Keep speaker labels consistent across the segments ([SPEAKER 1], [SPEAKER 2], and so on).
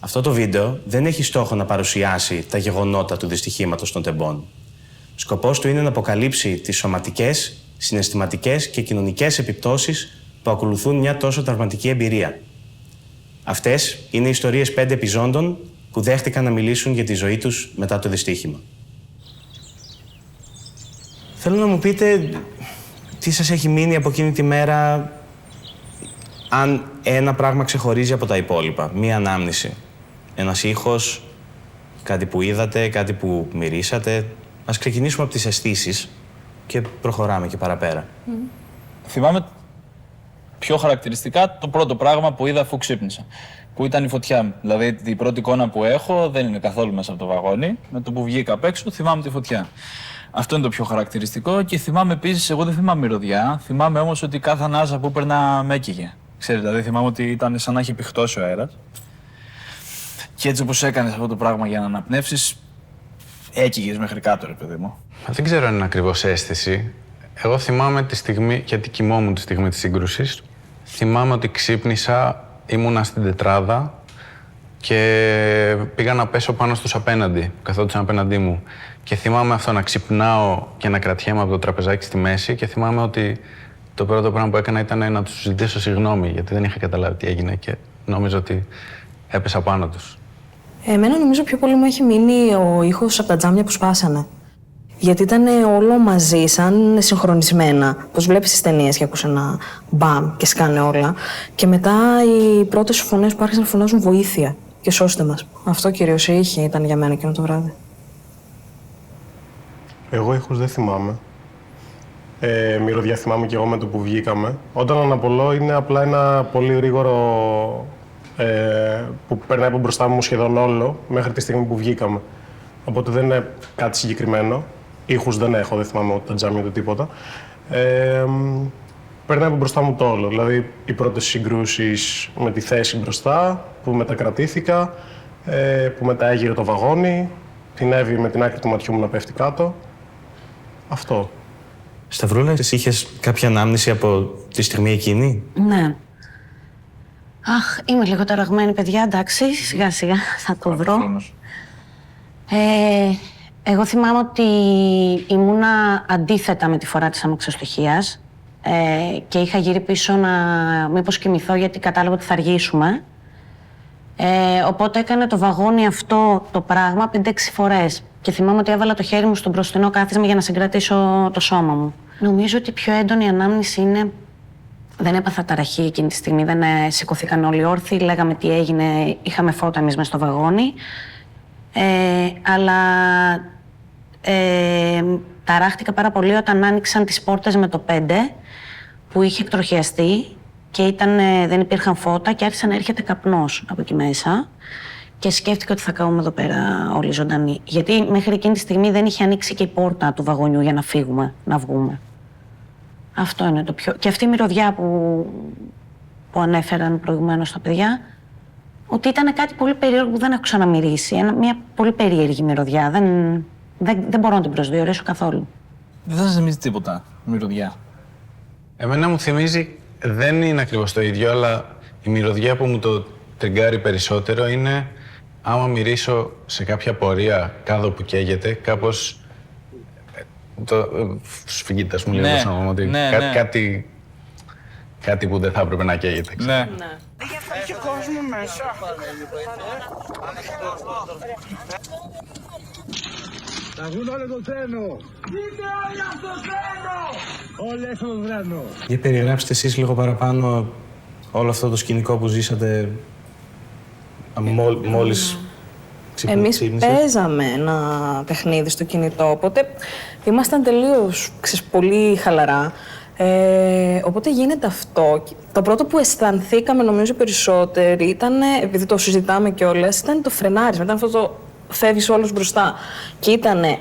[SPEAKER 1] Αυτό το βίντεο δεν έχει στόχο να παρουσιάσει τα γεγονότα του δυστυχήματος των τεμπών. Σκοπός του είναι να αποκαλύψει τις σωματικές, συναισθηματικές και κοινωνικές επιπτώσεις που ακολουθούν μια τόσο τραυματική εμπειρία. Αυτές είναι οι ιστορίες 5 επιζώντων που δέχτηκαν να μιλήσουν για τη ζωή τους μετά το δυστύχημα. Θέλω να μου πείτε τι σας έχει μείνει από εκείνη τη μέρα, αν ένα πράγμα ξεχωρίζει από τα υπόλοιπα, μία ανάμνηση. Ένας ήχος, κάτι που είδατε, κάτι που μυρίσατε. Ας ξεκινήσουμε από τις αισθήσεις και προχωράμε και παραπέρα.
[SPEAKER 2] Θυμάμαι πιο χαρακτηριστικά το πρώτο πράγμα που είδα αφού ξύπνησα, που ήταν η φωτιά μου. Δηλαδή, η πρώτη εικόνα που έχω δεν είναι καθόλου μέσα από το βαγόνι. Με το που βγήκα απ' έξω, θυμάμαι τη φωτιά. Αυτό είναι το πιο χαρακτηριστικό και θυμάμαι επίσης, εγώ δεν θυμάμαι μυρωδιά, θυμάμαι όμως ότι κάθε ανάσα που έπαιρνα με έκυγε. Ξέρεις, δηλαδή θυμάμαι ότι ήταν σαν να έχει πηχτώσει ο αέρας. Και έτσι όπως έκανες αυτό το πράγμα για να αναπνεύσεις, έκυγες μέχρι κάτω, ρε παιδί μου.
[SPEAKER 3] Δεν ξέρω αν είναι ακριβώς αίσθηση. Εγώ θυμάμαι τη στιγμή, γιατί κοιμόμουν τη στιγμή της σύγκρουσης, θυμάμαι ότι ξύπνησα, ήμουνα στην τετράδα και πήγα να πέσω πάνω στους απέναντι, που καθόντουσαν απέναντί μου. Και θυμάμαι αυτό, να ξυπνάω και να κρατιέμαι από το τραπεζάκι στη μέση και θυμάμαι ότι το πρώτο πράγμα που έκανα ήταν να τους ζητήσω συγγνώμη, γιατί δεν είχα καταλάβει τι έγινε και νόμιζα ότι έπεσα πάνω τους.
[SPEAKER 4] Εμένα νομίζω πιο πολύ μου έχει μείνει ο ήχος από τα τζάμια που σπάσανε. Γιατί ήταν όλο μαζί, σαν συγχρονισμένα. Πώς βλέπεις τις ταινίες και ακούς ένα μπαμ και σκάνε όλα. Και μετά οι πρώτες φωνές που άρχισαν να φωνάζουν βοήθεια και σώστε μας. Αυτό κυρίως ήταν για μένα εκείνο το βράδυ.
[SPEAKER 5] Εγώ ήχους δεν θυμάμαι. Μυρωδιά θυμάμαι και εγώ με το που βγήκαμε. Όταν αναπολώ είναι απλά ένα πολύ γρήγορο που περνάει από μπροστά μου σχεδόν όλο μέχρι τη στιγμή που βγήκαμε. Οπότε δεν είναι κάτι συγκεκριμένο. Ήχους δεν έχω, δεν θυμάμαι ούτε τα τζάμια ούτε τίποτα. Περνάει από μπροστά μου το όλο. Δηλαδή οι πρώτες συγκρούσεις με τη θέση μπροστά, που μετακρατήθηκα, που μετά έγειρε το βαγόνι, την Εύη με την άκρη του ματιού μου να πέφτει κάτω. Αυτό.
[SPEAKER 1] Σταυρούλα, εσύ είχες κάποια ανάμνηση από τη στιγμή εκείνη?
[SPEAKER 6] Ναι. Αχ, είμαι λίγο ταραγμένη, παιδιά, εντάξει, σιγά σιγά θα το βρω. Εγώ θυμάμαι ότι ήμουνα αντίθετα με τη φορά της αμαξοστοιχείας και είχα γύρει πίσω να μήπως κοιμηθώ γιατί κατάλαβα ότι θα αργήσουμε. Οπότε έκανε το βαγόνι αυτό το πράγμα 5-6 φορές. Και θυμάμαι ότι έβαλα το χέρι μου στο μπροστινό κάθισμα για να συγκρατήσω το σώμα μου. Νομίζω ότι η πιο έντονη ανάμνηση είναι. Δεν έπαθα ταραχή εκείνη τη στιγμή, δεν σηκωθήκαν όλοι όρθιοι, λέγαμε τι έγινε, είχαμε φώτα εμείς μες στο βαγόνι. Αλλά ταράχτηκα πάρα πολύ όταν άνοιξαν τις πόρτες με το 5, που είχε εκτροχιαστεί και δεν υπήρχαν φώτα και άρχισε να έρχεται καπνός από εκεί μέσα. Και σκέφτηκα ότι θα καούμε εδώ πέρα όλοι ζωντανοί. Γιατί μέχρι εκείνη τη στιγμή δεν είχε ανοίξει και η πόρτα του βαγονιού για να φύγουμε, να βγούμε. Αυτό είναι το πιο. Και αυτή η μυρωδιά που ανέφεραν προηγουμένως τα παιδιά, ότι ήταν κάτι πολύ περίεργο που δεν έχω ξαναμυρίσει. Μια πολύ περίεργη μυρωδιά. Δεν μπορώ να την προσδιορίσω καθόλου.
[SPEAKER 2] Δεν θα σας θυμίζει τίποτα, μυρωδιά.
[SPEAKER 3] Εμένα μου θυμίζει, δεν είναι ακριβώς το ίδιο, αλλά η μυρωδιά που μου το τριγκάρει περισσότερο είναι άμα μυρίσω σε κάποια πορεία κάδο που καίγεται, κάπως το σφυγγίτας μου λέει ότι κάτι που δεν θα έπρεπε να καίγεται.
[SPEAKER 2] Ναι.
[SPEAKER 7] Έχει κόσμο μέσα.
[SPEAKER 8] Θα βγουν όλοι το τρένο.
[SPEAKER 7] Είστε όλοι από το τρένο.
[SPEAKER 8] Όλοι έξω το τρένο.
[SPEAKER 1] Για περιγράψτε εσείς λίγο παραπάνω όλο αυτό το σκηνικό που ζήσατε μόλις
[SPEAKER 4] Εμείς παίζαμε ένα παιχνίδι στο κινητό, οπότε ήμασταν τελείως πολύ χαλαρά. Οπότε γίνεται αυτό. Το πρώτο που αισθανθήκαμε νομίζω περισσότεροι ήταν, επειδή το συζητάμε κιόλας, ήταν το φρενάρισμα. Ήταν αυτό το φεύγεις όλος μπροστά. Και ήταν 1,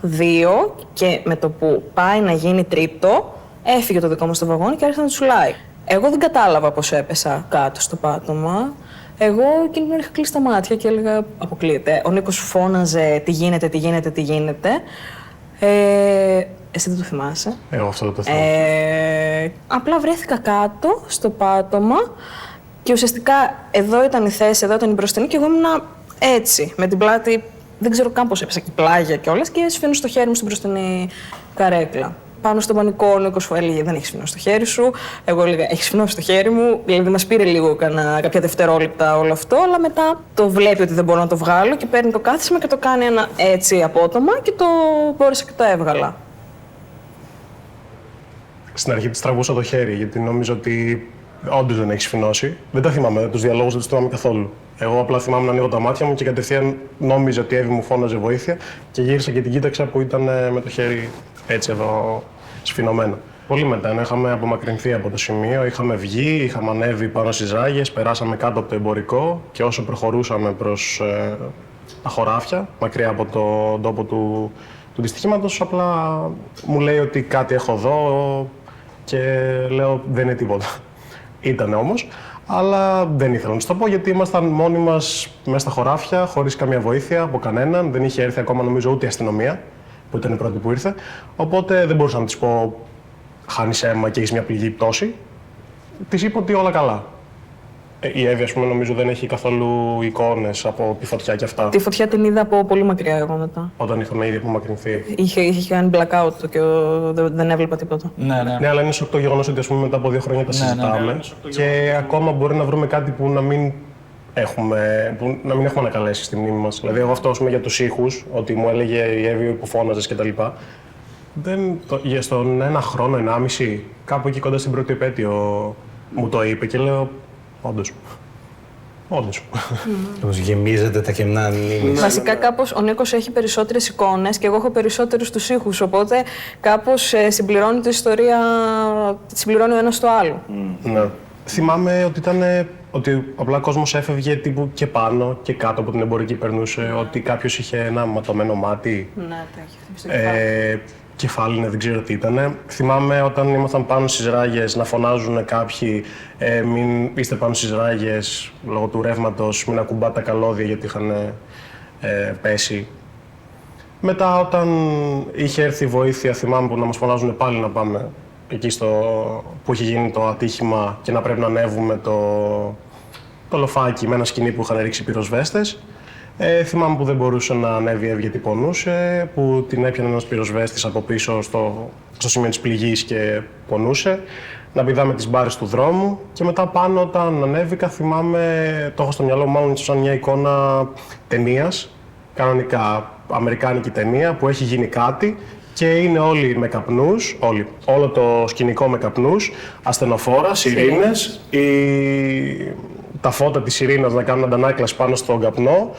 [SPEAKER 4] 2 και με το που πάει να γίνει τρίτο, έφυγε το δικό μας το βαγόνι και άρχισε να τσουλάει. Εγώ δεν κατάλαβα πώς έπεσα κάτω στο πάτωμα. Εγώ εκείνη την ώρα είχα κλείσει τα μάτια και έλεγα αποκλείεται. Ο Νίκος φώναζε τι γίνεται, τι γίνεται, τι γίνεται. Εσύ δεν το θυμάσαι.
[SPEAKER 5] Εγώ αυτό δεν το θυμάμαι.
[SPEAKER 4] Απλά βρέθηκα κάτω στο πάτωμα Και ουσιαστικά εδώ ήταν η θέση, εδώ ήταν η μπροστινή και εγώ ήμουν έτσι, με την πλάτη. Δεν ξέρω καν πώς έπεσα και πλάγια κιόλας και σφήνω στο χέρι μου στην μπροστινή καρέκλα. Πάνω στον πανικό, ο Νίκος έλεγε: δεν έχει σφινώσει το χέρι σου. Εγώ έλεγα: έχει σφινώσει το χέρι μου. Δηλαδή, μας πήρε λίγο κάποια δευτερόλεπτα όλο αυτό, αλλά μετά το βλέπει ότι δεν μπορώ να το βγάλω και παίρνει το κάθισμα και το κάνει ένα έτσι απότομα και το μπόρεσα και το έβγαλα.
[SPEAKER 5] Στην αρχή της τραβούσα το χέρι, γιατί νόμιζα ότι όντως δεν έχει σφινώσει. Δεν τα θυμάμαι, τους διαλόγους δεν τους θυμάμαι καθόλου. Εγώ απλά θυμάμαι να ανοίγω τα μάτια μου και κατευθείαν νόμιζα ότι η Εύη μου φώναζε βοήθεια και γύρισα και την κοίταξα που ήταν με το χέρι έτσι εδώ σφινωμένο. Πολύ μετά, είχαμε απομακρυνθεί από το σημείο, είχαμε βγει, είχαμε ανέβει πάνω στις ράγες, περάσαμε κάτω από το εμπορικό και όσο προχωρούσαμε προς τα χωράφια, μακριά από τον τόπο του δυστυχήματος, απλά μου λέει ότι κάτι έχω εδώ και λέω δεν είναι τίποτα. Ήτανε όμως, αλλά δεν ήθελα να σου το πω γιατί ήμασταν μόνοι μας μέσα στα χωράφια, χωρίς καμία βοήθεια από κανέναν. Δεν είχε έρθει ακόμα νομίζω ούτε η αστυνομία, που ήταν η πρώτη που ήρθε. Οπότε δεν μπορούσα να της πω χάνεις αίμα και έχεις μια πληγή πτώση. Της είπα ότι όλα καλά. Η Εύη, ας πούμε, νομίζω δεν έχει καθόλου εικόνες από τη φωτιά και αυτά.
[SPEAKER 4] Τη φωτιά την είδα από πολύ μακριά εγώ μετά.
[SPEAKER 5] Όταν είχαμε ήδη απομακρυνθεί.
[SPEAKER 4] Είχε κάνει blackout και δεν έβλεπα τίποτα.
[SPEAKER 5] Ναι, αλλά είναι σοκτό γεγονός ότι, ας πούμε, μετά από 2 χρόνια τα συζητάμε και ακόμα μπορεί να βρούμε κάτι που να μην έχουμε ανακαλέσει στη μνήμη μας. Δηλαδή, εγώ αυτό, ας πούμε, για τους ήχους, ότι μου έλεγε η Εύη που φώναζες κτλ. Στον 1 χρόνο, 1,5, κάπου εκεί κοντά στην πρώτη επέτειο μου το είπε και λέω όντως.
[SPEAKER 1] Όμως γεμίζετε τα κενά μνήμης.
[SPEAKER 4] Βασικά κάπως ο Νίκος έχει περισσότερες εικόνες και εγώ έχω περισσότερους τους ήχους, οπότε κάπως συμπληρώνει την ιστορία, συμπληρώνει ο ένας το άλλο.
[SPEAKER 5] Ναι. Θυμάμαι ότι απλά κόσμος έφευγε τύπου και πάνω και κάτω από την εμπορική περνούσε, ότι κάποιος είχε ένα ματωμένο μάτι.
[SPEAKER 4] Ναι, το έχει χτυπήσει στο κεφάλι.
[SPEAKER 5] Κεφάλι, δεν ξέρω τι ήταν. Θυμάμαι όταν ήμασταν πάνω στις ράγες να φωνάζουν κάποιοι μην είστε πάνω στις ράγες λόγω του ρεύματος, μην ακουμπάτε τα καλώδια γιατί είχαν πέσει. Μετά όταν είχε έρθει η βοήθεια, θυμάμαι που να μας φωνάζουν πάλι να πάμε εκεί που είχε γίνει το ατύχημα και να πρέπει να ανέβουμε το λοφάκι με ένα σκοινί που είχαν ρίξει πυροσβέστες. Θυμάμαι που δεν μπορούσε να ανέβει γιατί πονούσε, που την έπιανε ένας πυροσβέστης από πίσω στο σημείο της πληγής και πονούσε. Να πηδάμε τις μπάρες του δρόμου και μετά πάνω όταν ανέβηκα θυμάμαι, το έχω στο μυαλό μου μάλλον σαν μια εικόνα ταινίας, κανονικά αμερικάνικη ταινία που έχει γίνει κάτι και είναι όλοι με καπνούς, όλο το σκηνικό με καπνούς, ασθενοφόρα, σιρήνες, τα φώτα της σιρήνας να κάνουν αντανάκλαση πάνω στον καπνό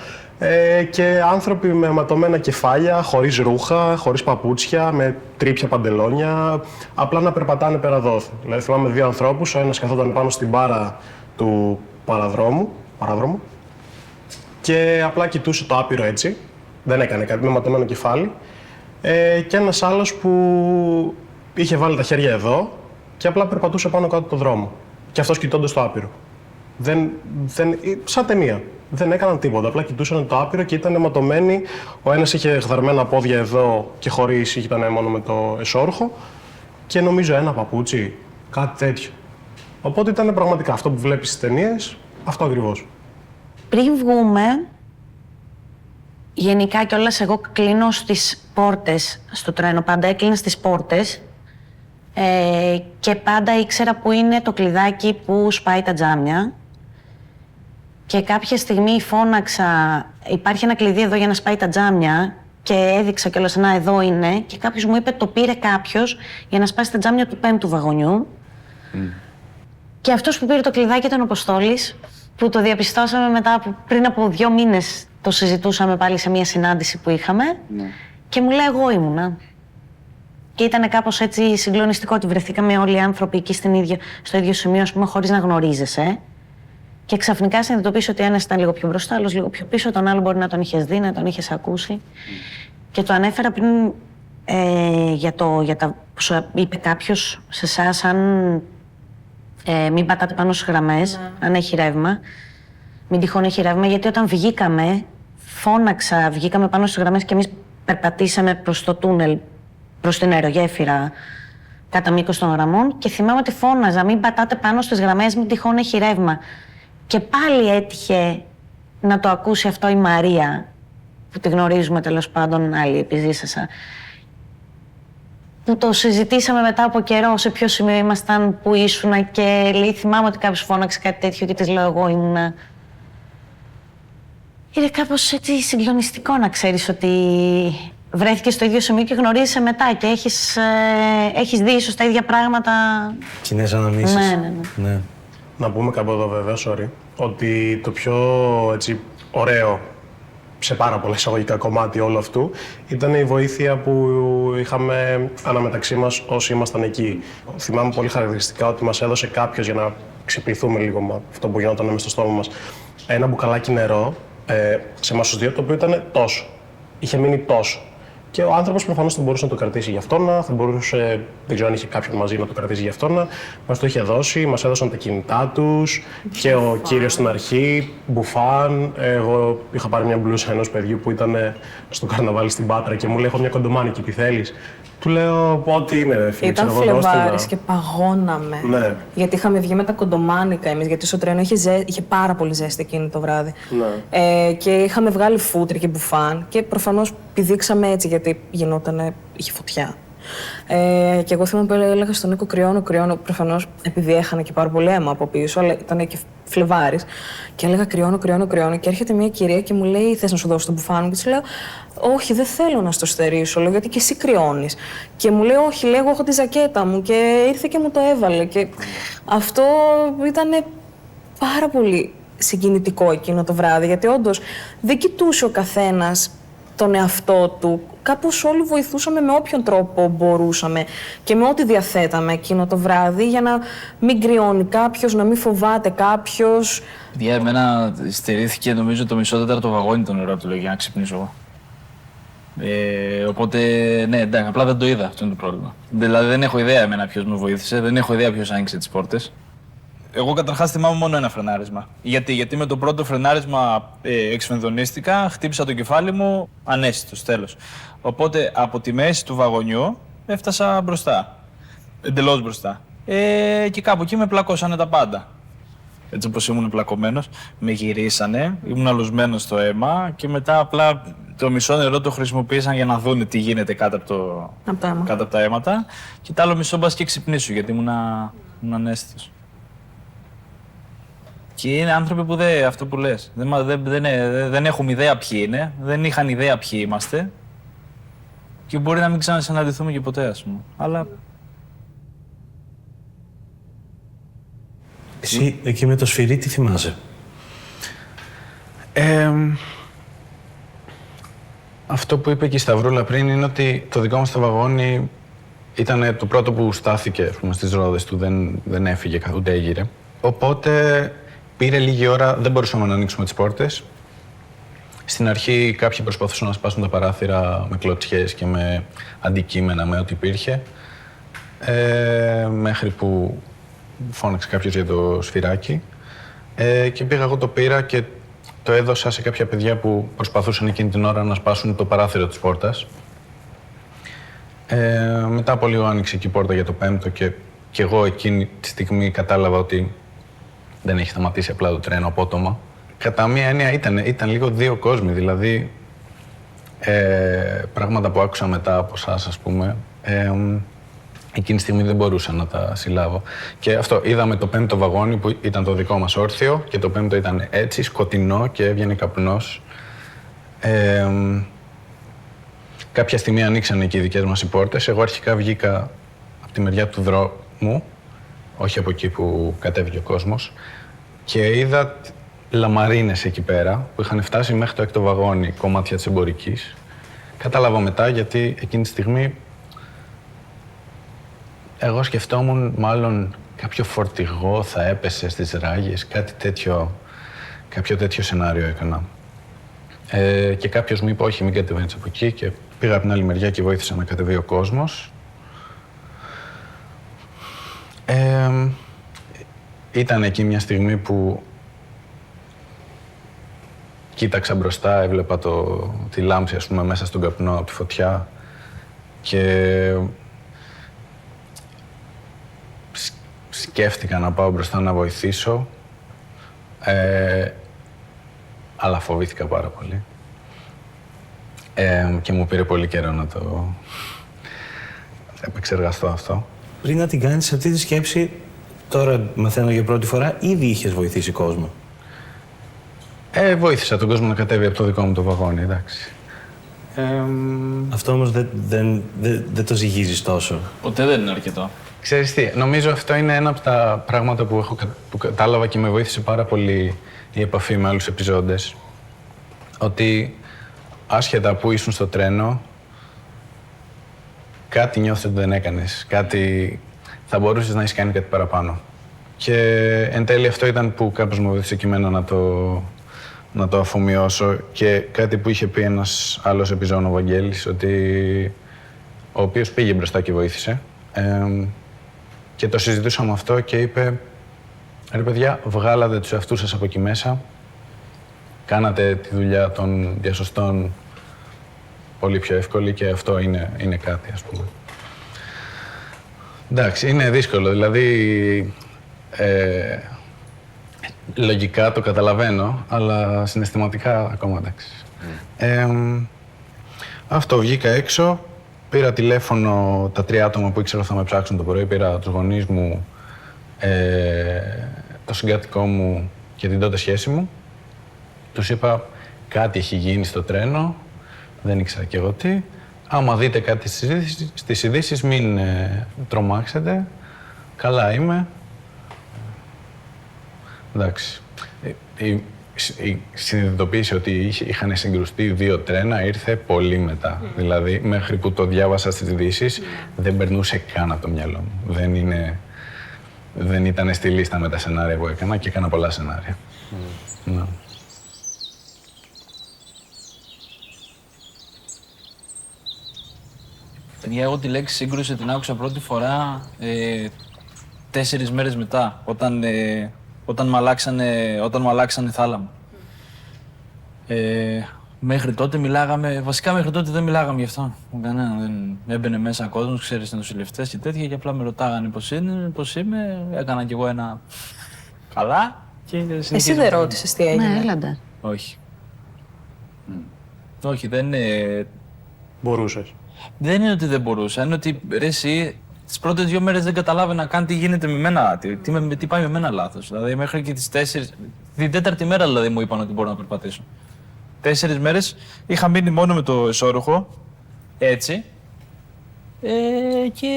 [SPEAKER 5] και άνθρωποι με ματωμένα κεφάλια, χωρίς ρούχα, χωρίς παπούτσια, με τρίπια παντελόνια, απλά να περπατάνε πέρα δόθ. Δηλαδή θυμάμαι 2 ανθρώπους, ο ένας καθόταν πάνω στην μπάρα του παραδρόμου και απλά κοιτούσε το άπειρο έτσι, δεν έκανε κάτι, με ματωμένο κεφάλι και ένας άλλος που είχε βάλει τα χέρια εδώ και απλά περπατούσε πάνω κάτω το δρόμο και αυτός κοιτώντας το άπειρο. Σαν ταινία. Δεν έκαναν τίποτα. Απλά κοιτούσαν το άπειρο και ήταν ματωμένοι. Ο ένας είχε χδαρμένα πόδια εδώ και χωρίς, ήταν μόνο με το εσώρουχο. Και νομίζω ένα παπούτσι, κάτι τέτοιο. Οπότε ήταν πραγματικά αυτό που βλέπεις στις ταινίες, αυτό ακριβώς.
[SPEAKER 6] Πριν βγούμε, γενικά κιόλας εγώ κλείνω στις πόρτες στο τρένο. Πάντα έκλεινα στις πόρτες. Και πάντα ήξερα που είναι το κλειδάκι που σπάει τα τζάμια. Και κάποια στιγμή φώναξα, υπάρχει ένα κλειδί εδώ για να σπάει τα τζάμια και έδειξα κιόλας να εδώ είναι και κάποιος μου είπε το πήρε κάποιος για να σπάσει τα τζάμια του 5ου βαγονιού. Και αυτός που πήρε το κλειδάκι ήταν ο Αποστόλης, που το διαπιστώσαμε πριν από 2 μήνες το συζητούσαμε πάλι σε μια συνάντηση που είχαμε και μου λέει εγώ ήμουνα. Και ήταν κάπως έτσι συγκλονιστικό ότι βρεθήκαμε όλοι οι άνθρωποι εκεί στο ίδιο σημείο, ας πούμε, χωρίς να γνωρίζεσαι. Και ξαφνικά συνειδητοποίησα ότι ένας ήταν λίγο πιο μπροστά, άλλος λίγο πιο πίσω, τον άλλο μπορεί να τον είχες δει, να τον είχες ακούσει. Και το ανέφερα πριν για τα που σου είπε κάποιος σε εσάς, αν μην πατάτε πάνω στις γραμμές, αν έχει ρεύμα. Μην τυχόν έχει ρεύμα, γιατί όταν βγήκαμε, βγήκαμε πάνω στις γραμμές και εμείς περπατήσαμε προς το τούνελ, προς την αερογέφυρα, κατά μήκος των γραμμών και θυμάμαι ότι φώναζα μην πατάτε πάνω στις γραμμές, μην τυχόν έχει ρεύμα. Και πάλι έτυχε να το ακούσει αυτό η Μαρία, που τη γνωρίζουμε τέλος πάντων, άλλη επιζήσασα, που το συζητήσαμε μετά από καιρό σε ποιο σημείο ήμασταν, που ήσουνα, και λέει, θυμάμαι ότι κάποιος φώναξε κάτι τέτοιο και της λέω εγώ ήμουνα. Είναι κάπως έτσι συγκλονιστικό να ξέρεις ότι βρέθηκες στο ίδιο σημείο και γνωρίζεσαι μετά και έχεις δει ίσως τα ίδια πράγματα.
[SPEAKER 1] Κοινές αναμνήσεις.
[SPEAKER 6] Ναι.
[SPEAKER 5] Να πούμε κάπου εδώ βέβαια, sorry, ότι το πιο έτσι, ωραίο σε πάρα πολλά εισαγωγικά κομμάτι όλου αυτού ήταν η βοήθεια που είχαμε αναμεταξύ μας όσοι ήμασταν εκεί. Θυμάμαι πολύ χαρακτηριστικά ότι μας έδωσε κάποιος, για να ξυπνηθούμε λίγο με αυτό που γινόταν μες στο στόμα μας, ένα μπουκαλάκι νερό σε εμάς τους δύο, το οποίο ήταν τόσο. Είχε μείνει τόσο. Και ο άνθρωπος προφανώς θα μπορούσε να το κρατήσει για αυτόνα, θα μπορούσε, δεν ξέρω αν είχε κάποιον μαζί να το κρατήσει για αυτόνα. Μας το είχε δώσει, μας έδωσαν τα κινητά τους και ο κύριος στην αρχή, μπουφάν. Εγώ είχα πάρει μια μπλούσα ενός παιδιού που ήταν στο καρναβάλι στην Πάτρα και μου λέει: έχω μια κοντομάνικη, τι θέλεις? Του λέω: ό,τι είναι, φίλε.
[SPEAKER 4] Ήταν Φλεβάρης και παγώναμε.
[SPEAKER 5] Ναι.
[SPEAKER 4] Γιατί είχαμε βγει με τα κοντομάνικα εμείς, γιατί στο τρένο είχε πάρα πολύ ζέστη εκείνη το βράδυ.
[SPEAKER 5] Ναι.
[SPEAKER 4] Και είχαμε βγάλει φούτρι και μπουφάν και προφανώς πηδήξαμε έτσι, γιατί είχε φωτιά. Και εγώ θυμάμαι που έλεγα στον Νίκο κρυώνω, προφανώς επειδή έχανε και πάρα πολύ αίμα από πίσω, αλλά ήταν και Φλεβάρης. Και έλεγα κρυώνω και έρχεται μια κυρία και μου λέει: θες να σου δώσω το μπουφάν μου? Και της λέω: όχι, δεν θέλω να στο στερήσω, λέω, γιατί και εσύ κρυώνεις. Και μου λέει: όχι, λέω, εγώ έχω τη ζακέτα μου, και ήρθε και μου το έβαλε. Και αυτό ήταν πάρα πολύ συγκινητικό εκείνο το βράδυ, γιατί όντως δεν κοιτούσε ο καθένας τον εαυτό του. Κάπως όλοι βοηθούσαμε με όποιον τρόπο μπορούσαμε και με ό,τι διαθέταμε εκείνο το βράδυ, για να μην κρυώνει κάποιος, να μην φοβάται κάποιος.
[SPEAKER 2] Για εμένα στερήθηκε νομίζω το μισό τέταρτο βαγόνι το νερό του, λέω, για να ξυπνήσω εγώ. Οπότε, ναι, εντάξει, απλά δεν το είδα, αυτό είναι το πρόβλημα. Δηλαδή δεν έχω ιδέα εμένα ποιος με βοήθησε, δεν έχω ιδέα ποιος άνοιξε τις πόρτες. Εγώ καταρχάς θυμάμαι μόνο ένα φρενάρισμα. Γιατί με το πρώτο φρενάρισμα εξφενδονίστηκα, χτύπησα το κεφάλι μου ανέστητος, τέλος. Οπότε από τη μέση του βαγονιού έφτασα μπροστά. Εντελώς μπροστά. Και κάπου εκεί με πλακώσανε τα πάντα. Έτσι όπως ήμουν πλακωμένος, με γυρίσανε, ήμουν αλωσμένος στο αίμα και μετά απλά το μισό νερό το χρησιμοποίησαν για να δούνε τι γίνεται κάτω από τα αίματα. Και το άλλο μισό μπας και ξυπνήσου, γιατί ήμουν ανέστητος. Και είναι άνθρωποι που αυτό που λες, δεν έχουμε ιδέα ποιοι είναι, δεν είχαν ιδέα ποιοι είμαστε και μπορεί να μην ξανασυναντηθούμε και ποτέ, ας πούμε. Αλλά...
[SPEAKER 1] Εσύ εκεί με το σφυρί τι θυμάσαι?
[SPEAKER 3] Αυτό που είπε και η Σταυρούλα πριν είναι ότι το δικό μας το βαγόνι ήταν το πρώτο που στάθηκε στις ρόδες του, δεν έφυγε, ούτε έγειρε. Οπότε πήρε λίγη ώρα, δεν μπορούσαμε να ανοίξουμε τις πόρτες. Στην αρχή κάποιοι προσπαθούσαν να σπάσουν τα παράθυρα με κλωτσιές και με αντικείμενα, με ό,τι υπήρχε. Μέχρι που φώναξε κάποιος για το σφυράκι. Και πήγα, εγώ το πήρα και το έδωσα σε κάποια παιδιά που προσπαθούσαν εκείνη την ώρα να σπάσουν το παράθυρο της πόρτας. Μετά από λίγο άνοιξε και η πόρτα για το πέμπτο και εγώ εκείνη τη στιγμή κατάλαβα ότι δεν έχει σταματήσει απλά το τρένο απότομα. Κατά μία έννοια ήταν λίγο δύο κόσμοι, δηλαδή πράγματα που άκουσα μετά από εσάς, ας πούμε, εκείνη τη στιγμή δεν μπορούσα να τα συλλάβω. Και αυτό, είδαμε το πέμπτο βαγόνι που ήταν το δικό μας όρθιο και το πέμπτο ήταν έτσι, σκοτεινό και έβγαινε καπνός. Κάποια στιγμή ανοίξανε και οι δικές μας οι πόρτες. Εγώ αρχικά βγήκα από τη μεριά του δρόμου, όχι από εκεί που κατέβηκε ο κόσμος, και είδα λαμαρίνες εκεί πέρα που είχαν φτάσει μέχρι το έκτο βαγόνι, κομμάτια της εμπορικής. Κατάλαβα μετά γιατί εκείνη τη στιγμή εγώ σκεφτόμουν μάλλον κάποιο φορτηγό θα έπεσε στις ράγες, κάποιο τέτοιο σενάριο έκανα. Και κάποιος μου είπε όχι, μην κατεβαίνεις από εκεί, και πήγα από την άλλη μεριά και βοήθησα να κατεβεί ο κόσμος. Ήταν εκεί μια στιγμή που κοίταξα μπροστά, έβλεπα τη λάμψη, ας πούμε, μέσα στον καπνό από τη φωτιά και σκέφτηκα να πάω μπροστά να βοηθήσω Αλλά φοβήθηκα πάρα πολύ. Και μου πήρε πολύ καιρό να το επεξεργαστώ αυτό.
[SPEAKER 1] Πριν να την κάνεις αυτή τη σκέψη, τώρα μαθαίνω για πρώτη φορά, ήδη είχες βοηθήσει κόσμο.
[SPEAKER 3] Βοήθησα τον κόσμο να κατέβει από το δικό μου το βαγόνι, εντάξει.
[SPEAKER 1] Αυτό όμως δεν το ζυγίζεις τόσο.
[SPEAKER 2] Ποτέ δεν είναι αρκετό.
[SPEAKER 3] Ξέρεις τι, νομίζω αυτό είναι ένα από τα πράγματα που κατάλαβα και με βοήθησε πάρα πολύ η επαφή με άλλους επιζώντες. Ότι άσχετα που ήσουν στο τρένο, κάτι νιώθεις ότι δεν έκανες, κάτι θα μπορούσες να έχεις κάνει κάτι παραπάνω. Και εν τέλει αυτό ήταν που κάπως μου βοήθησε και εμένα να το αφομοιώσω και κάτι που είχε πει ένας άλλος επιζών, ο Βαγγέλης, ότι ο οποίος πήγε μπροστά και βοήθησε. Και το συζητούσαμε αυτό και είπε, ρε παιδιά, βγάλατε τους εαυτούς σας από εκεί μέσα, κάνατε τη δουλειά των διασωστών πολύ πιο εύκολη και αυτό είναι κάτι, ας πούμε. Εντάξει, είναι δύσκολο, δηλαδή λογικά το καταλαβαίνω, αλλά συναισθηματικά ακόμα εντάξει. Αυτό, βγήκα έξω, πήρα τηλέφωνο τα 3 άτομα που ήξερα θα με ψάξουν το πρωί, πήρα τους γονείς μου, το συγκάτοικό μου και την τότε σχέση μου. Τους είπα κάτι έχει γίνει στο τρένο, δεν ήξερα κι εγώ τι. Άμα δείτε κάτι στις ειδήσεις, μην τρομάξετε. Καλά είμαι. Εντάξει. Η συνειδητοποίηση ότι είχαν συγκρουστεί 2 τρένα ήρθε πολύ μετά. Δηλαδή, μέχρι που το διάβασα στις ειδήσεις, δεν περνούσε καν από το μυαλό μου. Δεν ήταν στη λίστα με τα σενάρια που έκανα και έκανα πολλά σενάρια. Ναι.
[SPEAKER 2] Παιδιά, εγώ τη λέξη σύγκρουση την άκουσα πρώτη φορά 4 μέρες μετά, όταν μου αλλάξανε θάλαμο. Μέχρι τότε μιλάγαμε, βασικά μέχρι τότε δεν μιλάγαμε γι' αυτό. Κανένα, δεν έμπαινε μέσα κόσμος, ξέρεις, νοσηλευτές και τέτοια και απλά με ρωτάγανε πώς είμαι, έκανα κι εγώ ένα καλά και συνεχίζαμε.
[SPEAKER 4] Εσύ δεν ρώτησες τι έγινε?
[SPEAKER 6] Ναι, έλαντα.
[SPEAKER 2] Όχι. Όχι, δεν είναι...
[SPEAKER 5] Μπορούσες.
[SPEAKER 2] Δεν είναι ότι δεν μπορούσα, είναι ότι ρε εσύ τις πρώτες 2 μέρες δεν καταλάβαινα καν τι γίνεται με μένα, τι πάει με μένα λάθος. Δηλαδή μέχρι και τις 4, την 4η μέρα δηλαδή μου είπαν ότι μπορώ να περπατήσω. 4 μέρες είχα μείνει μόνο με το εσώρουχο, έτσι, και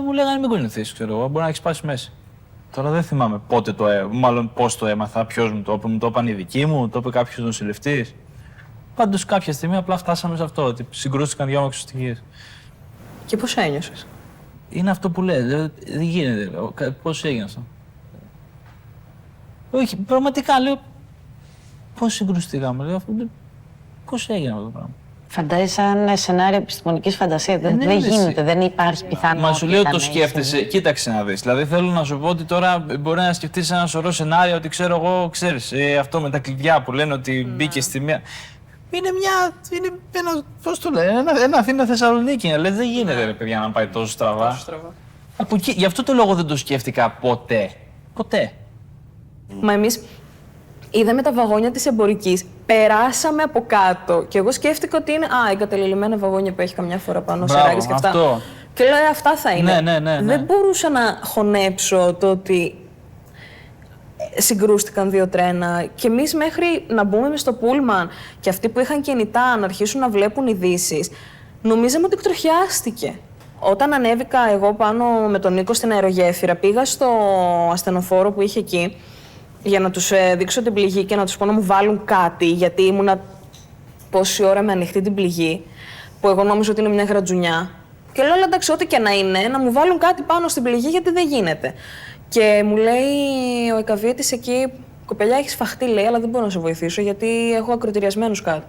[SPEAKER 2] μου λέγανε μην κουνηθείς, ξέρω εγώ, μπορεί να έχεις πάσει μέσα. Τώρα δεν θυμάμαι πότε μάλλον πώς το έμαθα, ποιος μου το είπαν οι δικοί μου, το είπε κάποιος νοσηλευτής. Πάντως κάποια στιγμή απλά φτάσαμε σε αυτό, ότι συγκρούστηκαν 2 αμαξοστοιχείες.
[SPEAKER 4] Και πώς ένιωσες?
[SPEAKER 2] Είναι αυτό που λέει, δεν γίνεται, πώς έγινε αυτό. Όχι, πραγματικά λέω, πώς συγκρουστήκαμε, λέω, πώς έγινε αυτό το πράγμα.
[SPEAKER 6] Φαντάζεσαι σαν σενάριο επιστημονικής φαντασίας, δεν γίνεται, δεν υπάρχει πιθανότητα.
[SPEAKER 2] Μα σου λέω το σκέφτεσαι, κοίταξε να δεις. Δηλαδή θέλω να σου πω ότι τώρα μπορεί να σκεφτείς ένα σωρό σενάρια ότι ξέρω εγώ, ξέρεις, αυτό με τα κλειδιά που λένε ότι μπήκε στη μία. Είναι ένα, πώς το λένε, ένα Αθήνα-Θεσσαλονίκη. Λες δεν γίνεται ρε παιδιά να πάει τόσο στραβά. Από εκεί, γι' αυτό το λόγο δεν το σκέφτηκα ποτέ. Ποτέ.
[SPEAKER 4] Μα εμείς είδαμε τα βαγόνια της εμπορικής, περάσαμε από κάτω και εγώ σκέφτηκα ότι είναι εγκαταλελειμμένα βαγόνια που έχει καμιά φορά πάνω σε ράγες και αυτά.
[SPEAKER 2] Αυτό.
[SPEAKER 4] Και λέω αυτά θα είναι.
[SPEAKER 2] Ναι.
[SPEAKER 4] Δεν μπορούσα να χωνέψω το ότι συγκρούστηκαν 2 τρένα και εμείς μέχρι να μπούμε μες στο πούλμαν και αυτοί που είχαν κινητά να αρχίσουν να βλέπουν ειδήσεις, νομίζαμε ότι εκτροχιάστηκε. Όταν ανέβηκα εγώ πάνω με τον Νίκο στην αερογέφυρα, πήγα στο ασθενοφόρο που είχε εκεί για να τους δείξω την πληγή και να τους πω να μου βάλουν κάτι, γιατί ήμουνα πόση ώρα με ανοιχτή την πληγή, που εγώ νόμιζα ότι είναι μια γρατζουνιά. Και λέω, εντάξει, ό,τι και να είναι, να μου βάλουν κάτι πάνω στην πληγή, γιατί δεν γίνεται. Και μου λέει ο εκαβιέτης εκεί, κοπελιά, έχεις φαχτεί, λέει, αλλά δεν μπορώ να σε βοηθήσω, γιατί έχω ακροτηριασμένους κάτω.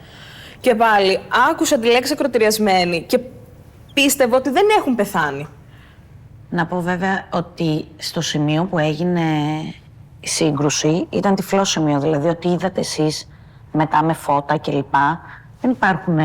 [SPEAKER 4] Και πάλι άκουσα τη λέξη ακροτηριασμένη και πίστευα ότι δεν έχουν πεθάνει.
[SPEAKER 6] Να πω βέβαια ότι στο σημείο που έγινε η σύγκρουση ήταν τυφλό σημείο, δηλαδή ότι είδατε εσείς μετά με φώτα κλπ. Δεν υπάρχουν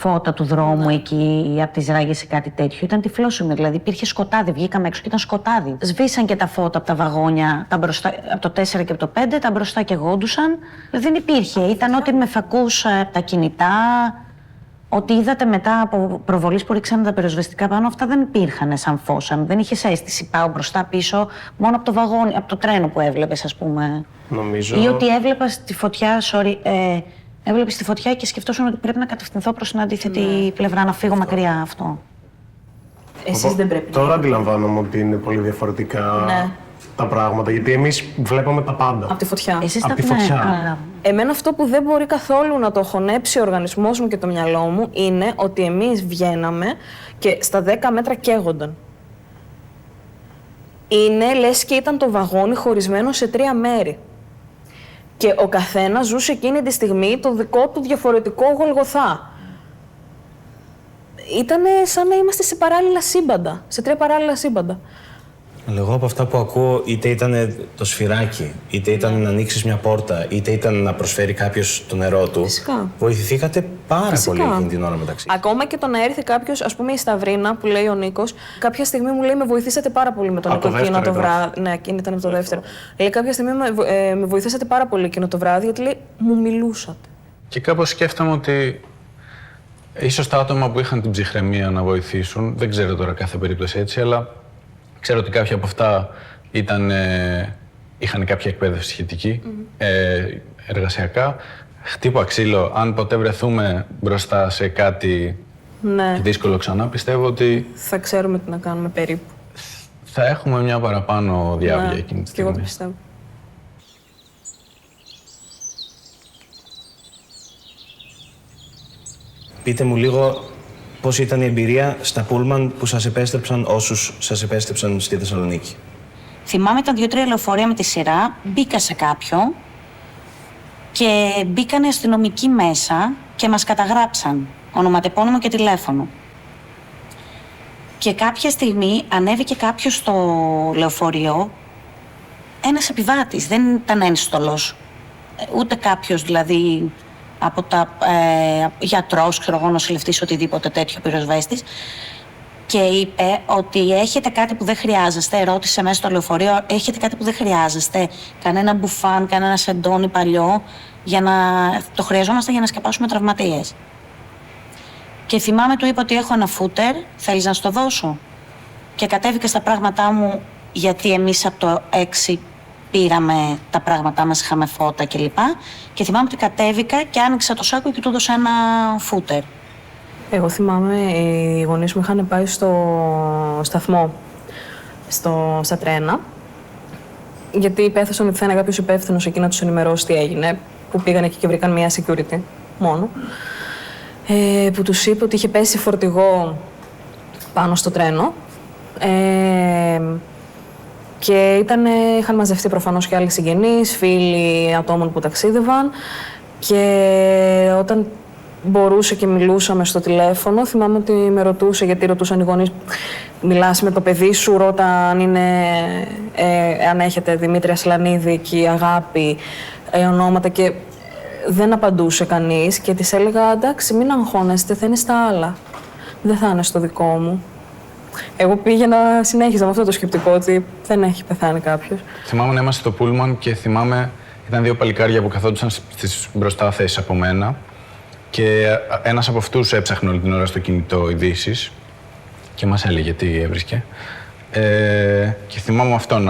[SPEAKER 6] φώτα του δρόμου εκεί, από τις ράγες ή κάτι τέτοιο. Ήταν τυφλώσιμη, δηλαδή υπήρχε σκοτάδι. Βγήκαμε έξω και ήταν σκοτάδι. Σβήσαν και τα φώτα από τα βαγόνια, τα μπροστά, από το 4 και από το 5, τα μπροστά και γόντουσαν. Δεν υπήρχε. Ήταν ό,τι με φακούσα από τα κινητά. Ό,τι είδατε μετά από προβολής που ρίξανε τα πυροσβεστικά πάνω, αυτά δεν υπήρχαν σαν φως. Δεν είχες αίσθηση, πάω μπροστά πίσω, μόνο από το βαγόνι, από το τρένο που έβλεπες, ας πούμε.
[SPEAKER 5] Νομίζω.
[SPEAKER 6] Ή ότι έβλεπες τη φωτιά, έβλεπες τη φωτιά και σκεφτόσουν ότι πρέπει να κατευθυνθώ προς την αντίθετη πλευρά, να φύγω μακριά αυτό.
[SPEAKER 4] Εσείς δεν πρέπει.
[SPEAKER 5] Τώρα αντιλαμβάνομαι ότι είναι πολύ διαφορετικά τα πράγματα, γιατί εμείς βλέπαμε τα πάντα.
[SPEAKER 4] Από τη φωτιά.
[SPEAKER 6] Εσείς
[SPEAKER 5] Από τη φωτιά.
[SPEAKER 4] Εμένα αυτό που δεν μπορεί καθόλου να το χωνέψει ο οργανισμός μου και το μυαλό μου είναι ότι εμείς βγαίναμε και στα 10 μέτρα καίγονταν. Είναι λες και ήταν το βαγόνι χωρισμένο σε 3 μέρη. Και ο καθένας ζούσε εκείνη τη στιγμή το δικό του διαφορετικό Γολγοθά. Ήτανε σαν να είμαστε σε παράλληλα σύμπαντα, σε 3 παράλληλα σύμπαντα.
[SPEAKER 1] Εγώ από αυτά που ακούω, είτε ήταν το σφυράκι, είτε ήταν να ανοίξεις μια πόρτα, είτε ήταν να προσφέρει κάποιος το νερό του.
[SPEAKER 4] Φυσικά.
[SPEAKER 1] Βοηθηθήκατε πάρα πολύ εκείνη την ώρα μεταξύ.
[SPEAKER 4] Ακόμα και το να έρθει κάποιος, ας πούμε η Σταυρίνα που λέει ο Νίκος, κάποια στιγμή μου λέει: με βοηθήσατε πάρα πολύ με τον Νίκο εκείνο το βράδυ. Ναι, εκείνη ήταν από το δεύτερο. Λέει: κάποια στιγμή με βοηθήσατε πάρα πολύ εκείνο το βράδυ, γιατί λέει: μου μιλούσατε.
[SPEAKER 3] Και κάπως σκέφτομαι ότι ίσως τα άτομα που είχαν την ψυχραιμία να βοηθήσουν, δεν ξέρω τώρα κάθε περίπτωση έτσι, αλλά ξέρω ότι κάποια από αυτά είχαν κάποια εκπαίδευση σχετική, εργασιακά. Χτύπα ξύλο, αν ποτέ βρεθούμε μπροστά σε κάτι δύσκολο ξανά, πιστεύω ότι
[SPEAKER 4] θα ξέρουμε τι να κάνουμε περίπου.
[SPEAKER 3] Θα έχουμε μια παραπάνω διάβγεια εκείνη τη στιγμή.
[SPEAKER 4] Και εγώ το πιστεύω.
[SPEAKER 1] Πείτε μου λίγο πώς ήταν η εμπειρία στα πούλμαν που σας επέστρεψαν όσους σας επέστρεψαν στη Θεσσαλονίκη.
[SPEAKER 6] Θυμάμαι τα 2-3 λεωφορεία με τη σειρά, μπήκα σε κάποιο και μπήκανε αστυνομικοί μέσα και μας καταγράψαν ονοματεπώνυμο και τηλέφωνο. Και κάποια στιγμή ανέβηκε κάποιος στο λεωφορείο, ένας επιβάτης, δεν ήταν ένστολος, ούτε κάποιος δηλαδή από τα γιατρός, ξέρω εγώ, νοσηλευτής, οτιδήποτε τέτοιο, πυροσβέστης, και είπε ότι έχετε κάτι που δεν χρειάζεστε, ρώτησε μέσα στο λεωφορείο, έχετε κάτι που δεν χρειάζεστε, κανένα μπουφάν, κανένα σεντόνι παλιό, το χρειαζόμαστε για να σκεπάσουμε τραυματίες. Και θυμάμαι του είπα ότι έχω ένα φούτερ, θέλεις να στο δώσω? Και κατέβηκα στα πράγματά μου, γιατί εμείς από το 6 πήραμε τα πράγματά μας, είχαμε φώτα κλπ. Και θυμάμαι ότι κατέβηκα και άνοιξα το σάκο και του έδωσα ένα φούτερ. Εγώ θυμάμαι, οι γονείς μου είχαν πάει στο σταθμό, στα τρένα, γιατί υπέθεσαν ότι θα είναι κάποιος υπεύθυνος εκεί να τους ενημερώσει τι έγινε, που πήγαν εκεί και βρήκαν μια security μόνο, που τους είπε ότι είχε πέσει φορτηγό πάνω στο τρένο, και είχαν μαζευτεί προφανώς και άλλοι συγγενείς, φίλοι ατόμων που ταξίδευαν, και όταν μπορούσε και μιλούσαμε στο τηλέφωνο, θυμάμαι ότι με ρωτούσε, γιατί ρωτούσαν οι γονείς, μιλάς με το παιδί σου, ρώτα αν έχετε Δημήτρια Σλανίδη εκεί, Αγάπη, ονόματα, και δεν απαντούσε κανείς και της έλεγα, εντάξει, μην αγχώνεστε, θα είναι στα άλλα, δεν θα είναι στο δικό μου. Εγώ συνέχιζα με αυτό το σκεπτικό ότι δεν έχει πεθάνει κάποιος.
[SPEAKER 3] Θυμάμαι να είμαστε στο πούλμαν και θυμάμαι, ήταν 2 παλικάρια που καθόντουσαν στις μπροστά θέσεις από μένα και ένας από αυτούς έψαχνε όλη την ώρα στο κινητό ειδήσεις και μας έλεγε τι έβρισκε. Και θυμάμαι αυτό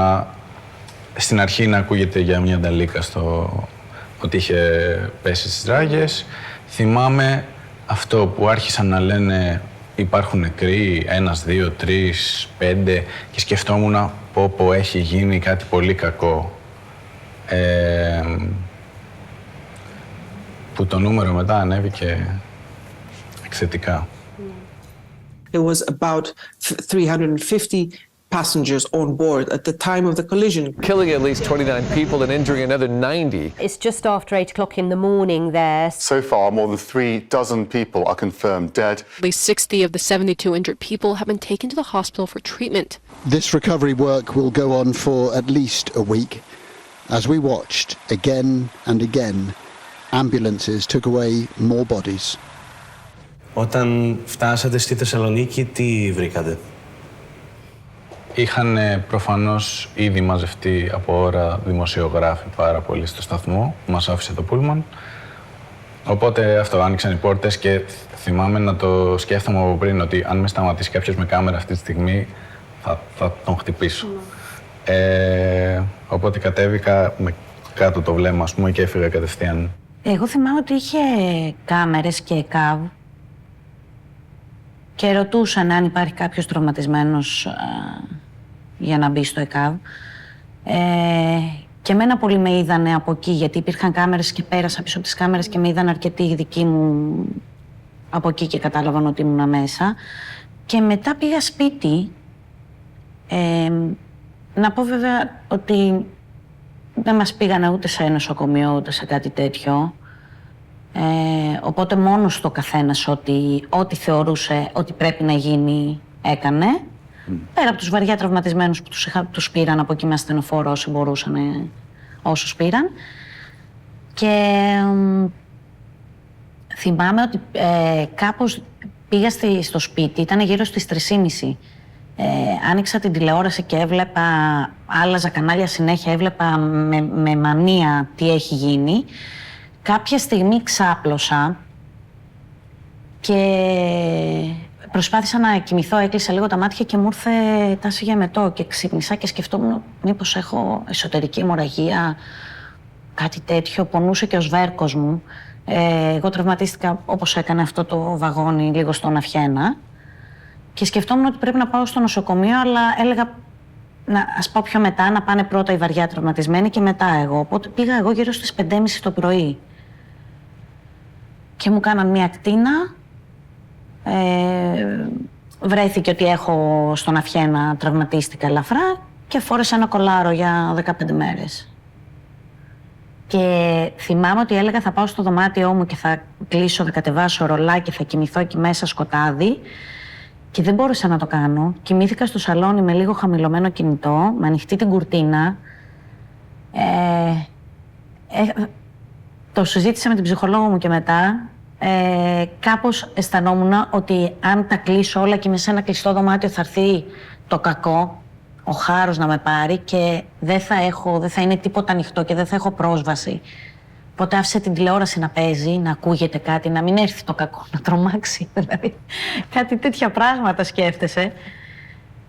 [SPEAKER 3] στην αρχή να ακούγεται για μια νταλίκα ότι είχε πέσει στις ράγες. Θυμάμαι αυτό που άρχισαν να λένε υπάρχουν νεκροί, 1, 2, 3, 5 και σκεφτόμουν πω έχει γίνει κάτι πολύ κακό. Που το νούμερο μετά ανέβηκε εκθετικά.
[SPEAKER 9] There was about 350 passengers on board at the time of the collision.
[SPEAKER 10] Killing at least 29 people and injuring another 90.
[SPEAKER 11] It's just after 8 o'clock in the morning there.
[SPEAKER 12] So far, more than 36 people are confirmed dead.
[SPEAKER 13] At least 60 of the 72 injured people have been taken to the hospital for treatment.
[SPEAKER 14] This recovery work will go on for at least a week. As we watched, again and again, ambulances took away more bodies.
[SPEAKER 1] Όταν φτάσατε στη Θεσσαλονίκη, τι βρήκατε?
[SPEAKER 3] Είχαν προφανώς ήδη μαζευτεί από ώρα δημοσιογράφοι πάρα πολύ στο σταθμό που μας άφησε το πούλμαν. Οπότε αυτό, άνοιξαν οι πόρτες και θυμάμαι να το σκέφτομαι από πριν ότι αν με σταματήσει κάποιος με κάμερα αυτή τη στιγμή θα τον χτυπήσω. Οπότε κατέβηκα με κάτω το βλέμμα, ας πούμε, και έφυγα κατευθείαν.
[SPEAKER 6] Εγώ θυμάμαι ότι είχε κάμερες και ΕΚΑΒ και ρωτούσαν αν υπάρχει κάποιος τραυματισμένος για να μπει στο ΕΚΑΒ. Και εμένα πολύ με είδανε από εκεί, γιατί υπήρχαν κάμερες και πέρασα πίσω από τις κάμερες και με είδαν αρκετοί δικοί μου από εκεί και κατάλαβαν ότι ήμουν μέσα. Και μετά πήγα σπίτι. Να πω βέβαια ότι δεν μας πήγανε ούτε σε νοσοκομείο ούτε σε κάτι τέτοιο. Οπότε μόνος το καθένας ό,τι θεωρούσε ότι πρέπει να γίνει έκανε. Πέρα από τους βαριά τραυματισμένους που τους πήραν από εκεί με ασθενοφόρο όσοι μπορούσαν, όσους πήραν. Και θυμάμαι ότι κάπως πήγα στο σπίτι, ήταν γύρω στις 3:30. Άνοιξα την τηλεόραση και έβλεπα, άλλαζα κανάλια συνέχεια, έβλεπα με μανία τι έχει γίνει. Κάποια στιγμή ξάπλωσα και προσπάθησα να κοιμηθώ, έκλεισα λίγο τα μάτια και μου ήρθε τάση για μετό και ξύπνησα και σκεφτόμουν μήπως έχω εσωτερική αιμορραγία, κάτι τέτοιο, πονούσε και ο σβέρκος μου. Εγώ τραυματίστηκα όπως έκανε αυτό το βαγόνι λίγο στον Αυχένα και σκεφτόμουν ότι πρέπει να πάω στο νοσοκομείο, αλλά έλεγα ας πάω πιο μετά, να πάνε πρώτα οι βαριά τραυματισμένοι και μετά εγώ. Οπότε πήγα εγώ γύρω στις 5:30 το πρωί και μου κάναν μια ακτίνα. Βρέθηκε ότι έχω στον Αυχένα, τραυματίστηκα ελαφρά και φόρεσα ένα κολάρο για 15 μέρες. Και θυμάμαι ότι έλεγα θα πάω στο δωμάτιό μου και θα κλείσω, θα κατεβάσω ρολάκι, θα κοιμηθώ εκεί μέσα σκοτάδι και δεν μπόρεσα να το κάνω. Κοιμήθηκα στο σαλόνι με λίγο χαμηλωμένο κινητό, με ανοιχτή την κουρτίνα. Το συζήτησα με την ψυχολόγο μου και μετά. Κάπως αισθανόμουν ότι αν τα κλείσω όλα και είμαι σε ένα κλειστό δωμάτιο θα έρθει το κακό, ο χάρος να με πάρει και δεν θα είναι τίποτα ανοιχτό και δεν θα έχω πρόσβαση. Οπότε άφησε την τηλεόραση να παίζει, να ακούγεται κάτι, να μην έρθει το κακό, να τρομάξει. Δηλαδή, κάτι τέτοια πράγματα σκέφτεσαι.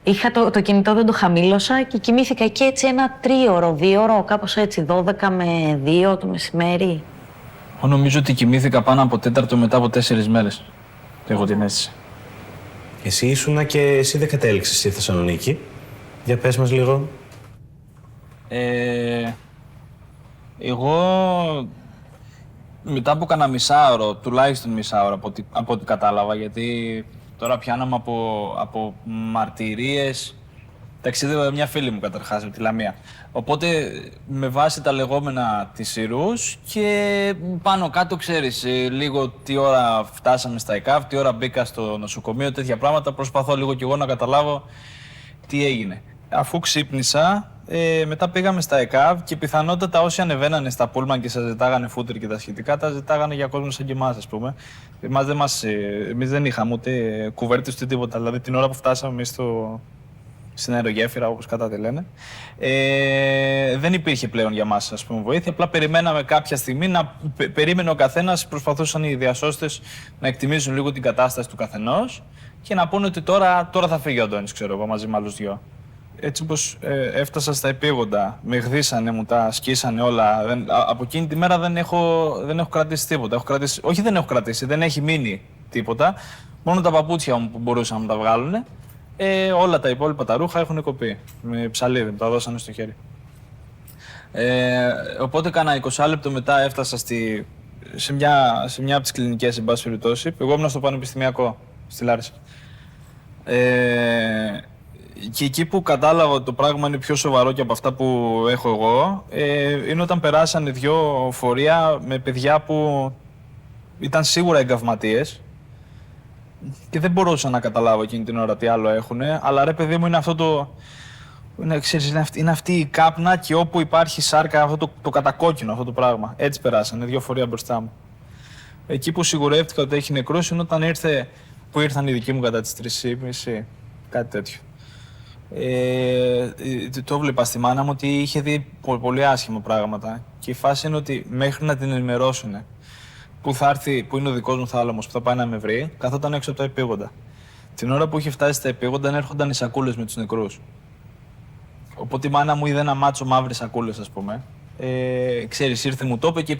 [SPEAKER 6] Είχα το κινητό, δεν το χαμήλωσα και κοιμήθηκα εκεί έτσι ένα 3ωρο, 2ωρο, κάπως έτσι, 12 με 2 το μεσημέρι.
[SPEAKER 2] Νομίζω ότι κοιμήθηκα πάνω από 4 μετά από 4 μέρες. Έχω την αίσθηση.
[SPEAKER 1] Εσύ ήσουνα και εσύ δεν κατέληξες στη Θεσσαλονίκη. Για πες μας λίγο.
[SPEAKER 2] Εγώ μετά από κανένα μισάωρο, τουλάχιστον μισάωρο από ό,τι κατάλαβα, γιατί τώρα πιάναμε από μαρτυρίες. Ταξίδευα μια φίλη μου καταρχάς, από τη Λαμία. Οπότε με βάση τα λεγόμενα της Ιρούς και πάνω κάτω ξέρεις λίγο τι ώρα φτάσαμε στα ΕΚΑΒ, τι ώρα μπήκα στο νοσοκομείο, τέτοια πράγματα. Προσπαθώ λίγο κι εγώ να καταλάβω τι έγινε. Αφού ξύπνησα, μετά πήγαμε στα ΕΚΑΒ και πιθανότατα όσοι ανεβαίνανε στα πούλμαν και σας ζητάγανε φούτερ και τα σχετικά, τα ζητάγανε για κόσμο σαν και εμάς, ας πούμε. Εμείς δεν είχαμε ούτε κουβέρτες ούτε τίποτα. Δηλαδή την ώρα που φτάσαμε εμείς στην αερογέφυρα, όπως κατά τη λένε, δεν υπήρχε πλέον για μας, ας πούμε, βοήθεια. Απλά περιμέναμε κάποια στιγμή, περίμενε ο καθένας, προσπαθούσαν οι διασώστες να εκτιμήσουν λίγο την κατάσταση του καθενός και να πούνε ότι τώρα θα φύγει ο Αντώνης, ξέρω εγώ, μαζί με άλλους δυο. Έτσι όπως έφτασα στα επίγοντα, με γδίσανε, μου τα σκίσανε όλα. Από εκείνη τη μέρα δεν έχω κρατήσει τίποτα. Όχι, δεν έχω κρατήσει, δεν έχει μείνει τίποτα. Μόνο τα παπούτσια μου που μπορούσαν να μου τα βγάλουν. Όλα τα υπόλοιπα τα ρούχα έχουν κοπεί. Με ψαλίδι, μου τα δώσανε στο χέρι. Οπότε κάνα 20 λεπτό μετά έφτασα σε μια από τις κλινικές, εν πάση περιπτώσει. Εγώ ήμουν στο Πανεπιστημιακό, στη Λάρισα. Και εκεί που κατάλαβα ότι το πράγμα είναι πιο σοβαρό και από αυτά που έχω εγώ, είναι όταν περάσανε 2 φορεία με παιδιά που ήταν σίγουρα εγκαυματίες και δεν μπορούσα να καταλάβω εκείνη την ώρα τι άλλο έχουνε, αλλά ρε παιδί μου είναι αυτό είναι αυτή η κάπνα και όπου υπάρχει σάρκα αυτό το κατακόκκινο αυτό το πράγμα. Έτσι περάσανε 2 φορεία μπροστά μου. Εκεί που σιγουρεύτηκα ότι έχει νεκρούς είναι όταν που ήρθαν οι δικοί μου κατά τις 3:30, κάτι τέτοιο. Το βλέπα στη μάνα μου ότι είχε δει πολύ άσχημα πράγματα και η φάση είναι ότι μέχρι να την ενημερώσουν που θα έρθει, που είναι ο δικός μου θάλαμος που θα πάει να με βρει, καθόταν έξω από τα επίγοντα. Την ώρα που είχε φτάσει στα επίγοντα έρχονταν οι σακούλες με τους νεκρούς. Οπότε η μάνα μου είδε ένα μάτσο μαύρες σακούλες, ας πούμε. Ξέρεις, ήρθε, μου το είπε και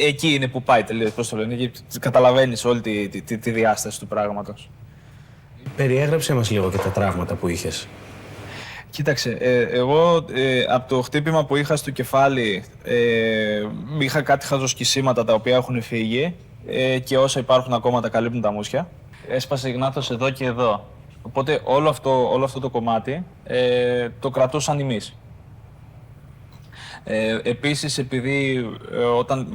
[SPEAKER 2] εκεί είναι που πάει τελείως, πώς το λένε, και καταλαβαίνεις όλη τη διάσταση του πράγματος.
[SPEAKER 1] Περιέγραψε μας λίγο και τα τραύματα που είχες.
[SPEAKER 2] Κοίταξε, εγώ από το χτύπημα που είχα στο κεφάλι είχα κάτι χαζοσκισίματα τα οποία έχουν φύγει και όσα υπάρχουν ακόμα τα καλύπτουν τα μουσια. Έσπασε γνάθος εδώ και εδώ. Οπότε όλο αυτό το κομμάτι το κρατούσαν οι μυς. Επίσης, επειδή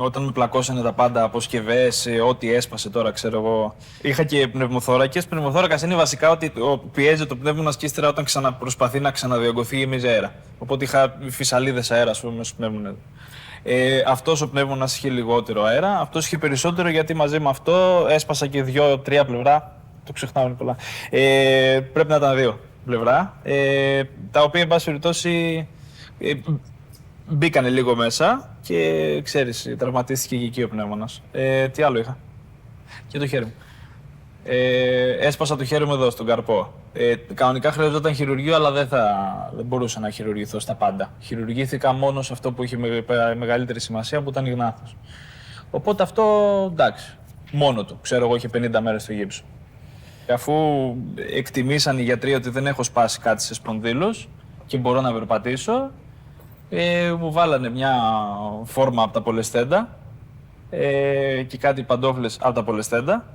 [SPEAKER 2] όταν με πλακώσανε τα πάντα, αποσκευές, ό,τι έσπασε τώρα, ξέρω εγώ, είχα και πνευμοθώρακες. Πνευμοθώρακας είναι βασικά ότι πιέζει το πνεύμονας και ύστερα όταν προσπαθεί να ξαναδιογκωθεί γεμίζει αέρα. Οπότε είχα φυσαλίδες αέρα, ας πούμε, μέσα στο πνεύμονα. Αυτός ο πνεύμονας είχε λιγότερο αέρα, αυτός είχε περισσότερο γιατί μαζί με αυτό έσπασα και 2-3 πλευρά. Το ξεχνάω, είναι πολλά. Πρέπει να ήταν 2 πλευρά, τα οποία, εν πάση περιπτώσει, μπήκανε λίγο μέσα και ξέρεις, τραυματίστηκε και εκεί ο πνεύμονας. Τι άλλο είχα? Και το χέρι μου. Έσπασα το χέρι μου εδώ, στον καρπό. Κανονικά χρειαζόταν χειρουργείο, αλλά δεν μπορούσα να χειρουργηθώ στα πάντα. Χειρουργήθηκα μόνο σε αυτό που είχε μεγαλύτερη σημασία, που ήταν η γνάθος. Οπότε αυτό, εντάξει, μόνο του. Ξέρω εγώ, είχε 50 μέρες στο γύψο. Αφού εκτιμήσαν οι γιατροί ότι δεν έχω σπάσει κάτι σε σπονδύλους και μπορώ να περπατήσω, μου βάλανε μια φόρμα από τα πολεστέντα και κάτι παντόφλες από τα πολεστέντα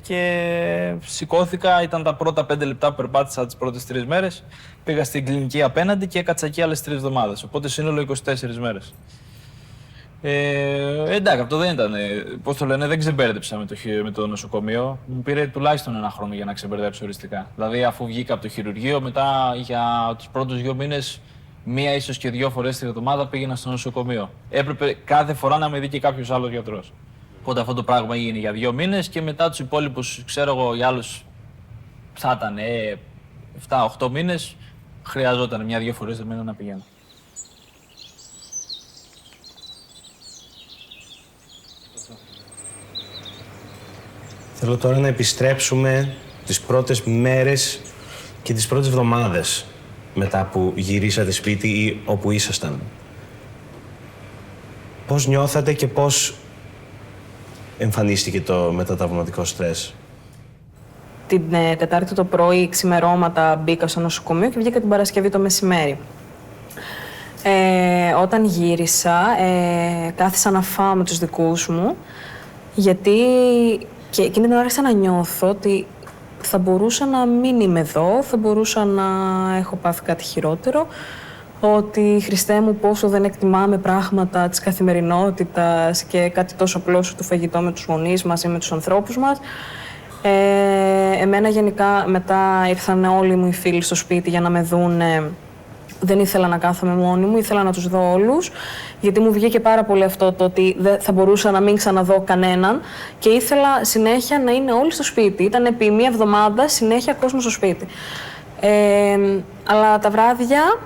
[SPEAKER 2] και σηκώθηκα, ήταν τα πρώτα 5 λεπτά που περπάτησα τις πρώτες 3 μέρες. Πήγα στην κλινική απέναντι και έκατσα εκεί άλλες 3 εβδομάδες, οπότε σύνολο 24 μέρες. Εντάξει, αυτό δεν ήταν, πώς το λένε, δεν ξεμπέρδεψα με το νοσοκομείο. Μου πήρε τουλάχιστον 1 χρόνο για να ξεμπερδέψω οριστικά. Δηλαδή, αφού βγήκα από το χειρουργείο, μετά για τους πρώτους 2 μήνες, 1 ίσως και 2 φορές την εβδομάδα πήγαινα στο νοσοκομείο. Έπρεπε κάθε φορά να με δει και κάποιος άλλος γιατρός. Οπότε αυτό το πράγμα έγινε για 2 μήνες και μετά τους υπόλοιπους, ξέρω εγώ, για άλλους θα ήταν 7-8 μήνες, χρειαζόταν 1-2 φορές το μήνα να πηγαίνω.
[SPEAKER 1] Θέλω τώρα να επιστρέψουμε τις πρώτες μέρες και τις πρώτες εβδομάδες μετά που γυρίσατε σπίτι ή όπου ήσασταν. Πώς νιώθατε και πώς εμφανίστηκε το μετατραυματικό στρες?
[SPEAKER 4] Την Τετάρτη το πρωί, ξημερώματα, μπήκα στο νοσοκομείο και βγήκα την Παρασκευή το μεσημέρι. Όταν γύρισα, κάθισα να φάω με τους δικούς μου, γιατί και εκείνη την ώρα άρχισα να νιώθω ότι θα μπορούσα να μην είμαι εδώ, θα μπορούσα να έχω πάθει κάτι χειρότερο, ότι Χριστέ μου πόσο δεν εκτιμάμε πράγματα της καθημερινότητας και κάτι τόσο απλό όσο το φαγητό με τους γονείς μας ή με τους ανθρώπους μας. Εμένα γενικά μετά ήρθαν όλοι μου οι φίλοι στο σπίτι για να με δούνε. Δεν ήθελα να κάθομαι μόνη μου, ήθελα να τους δω όλους, γιατί μου βγήκε πάρα πολύ αυτό το ότι δεν θα μπορούσα να μην ξαναδώ κανέναν και ήθελα συνέχεια να είναι όλοι στο σπίτι. Ήταν επί 1 εβδομάδα συνέχεια κόσμο στο σπίτι. Αλλά τα βράδια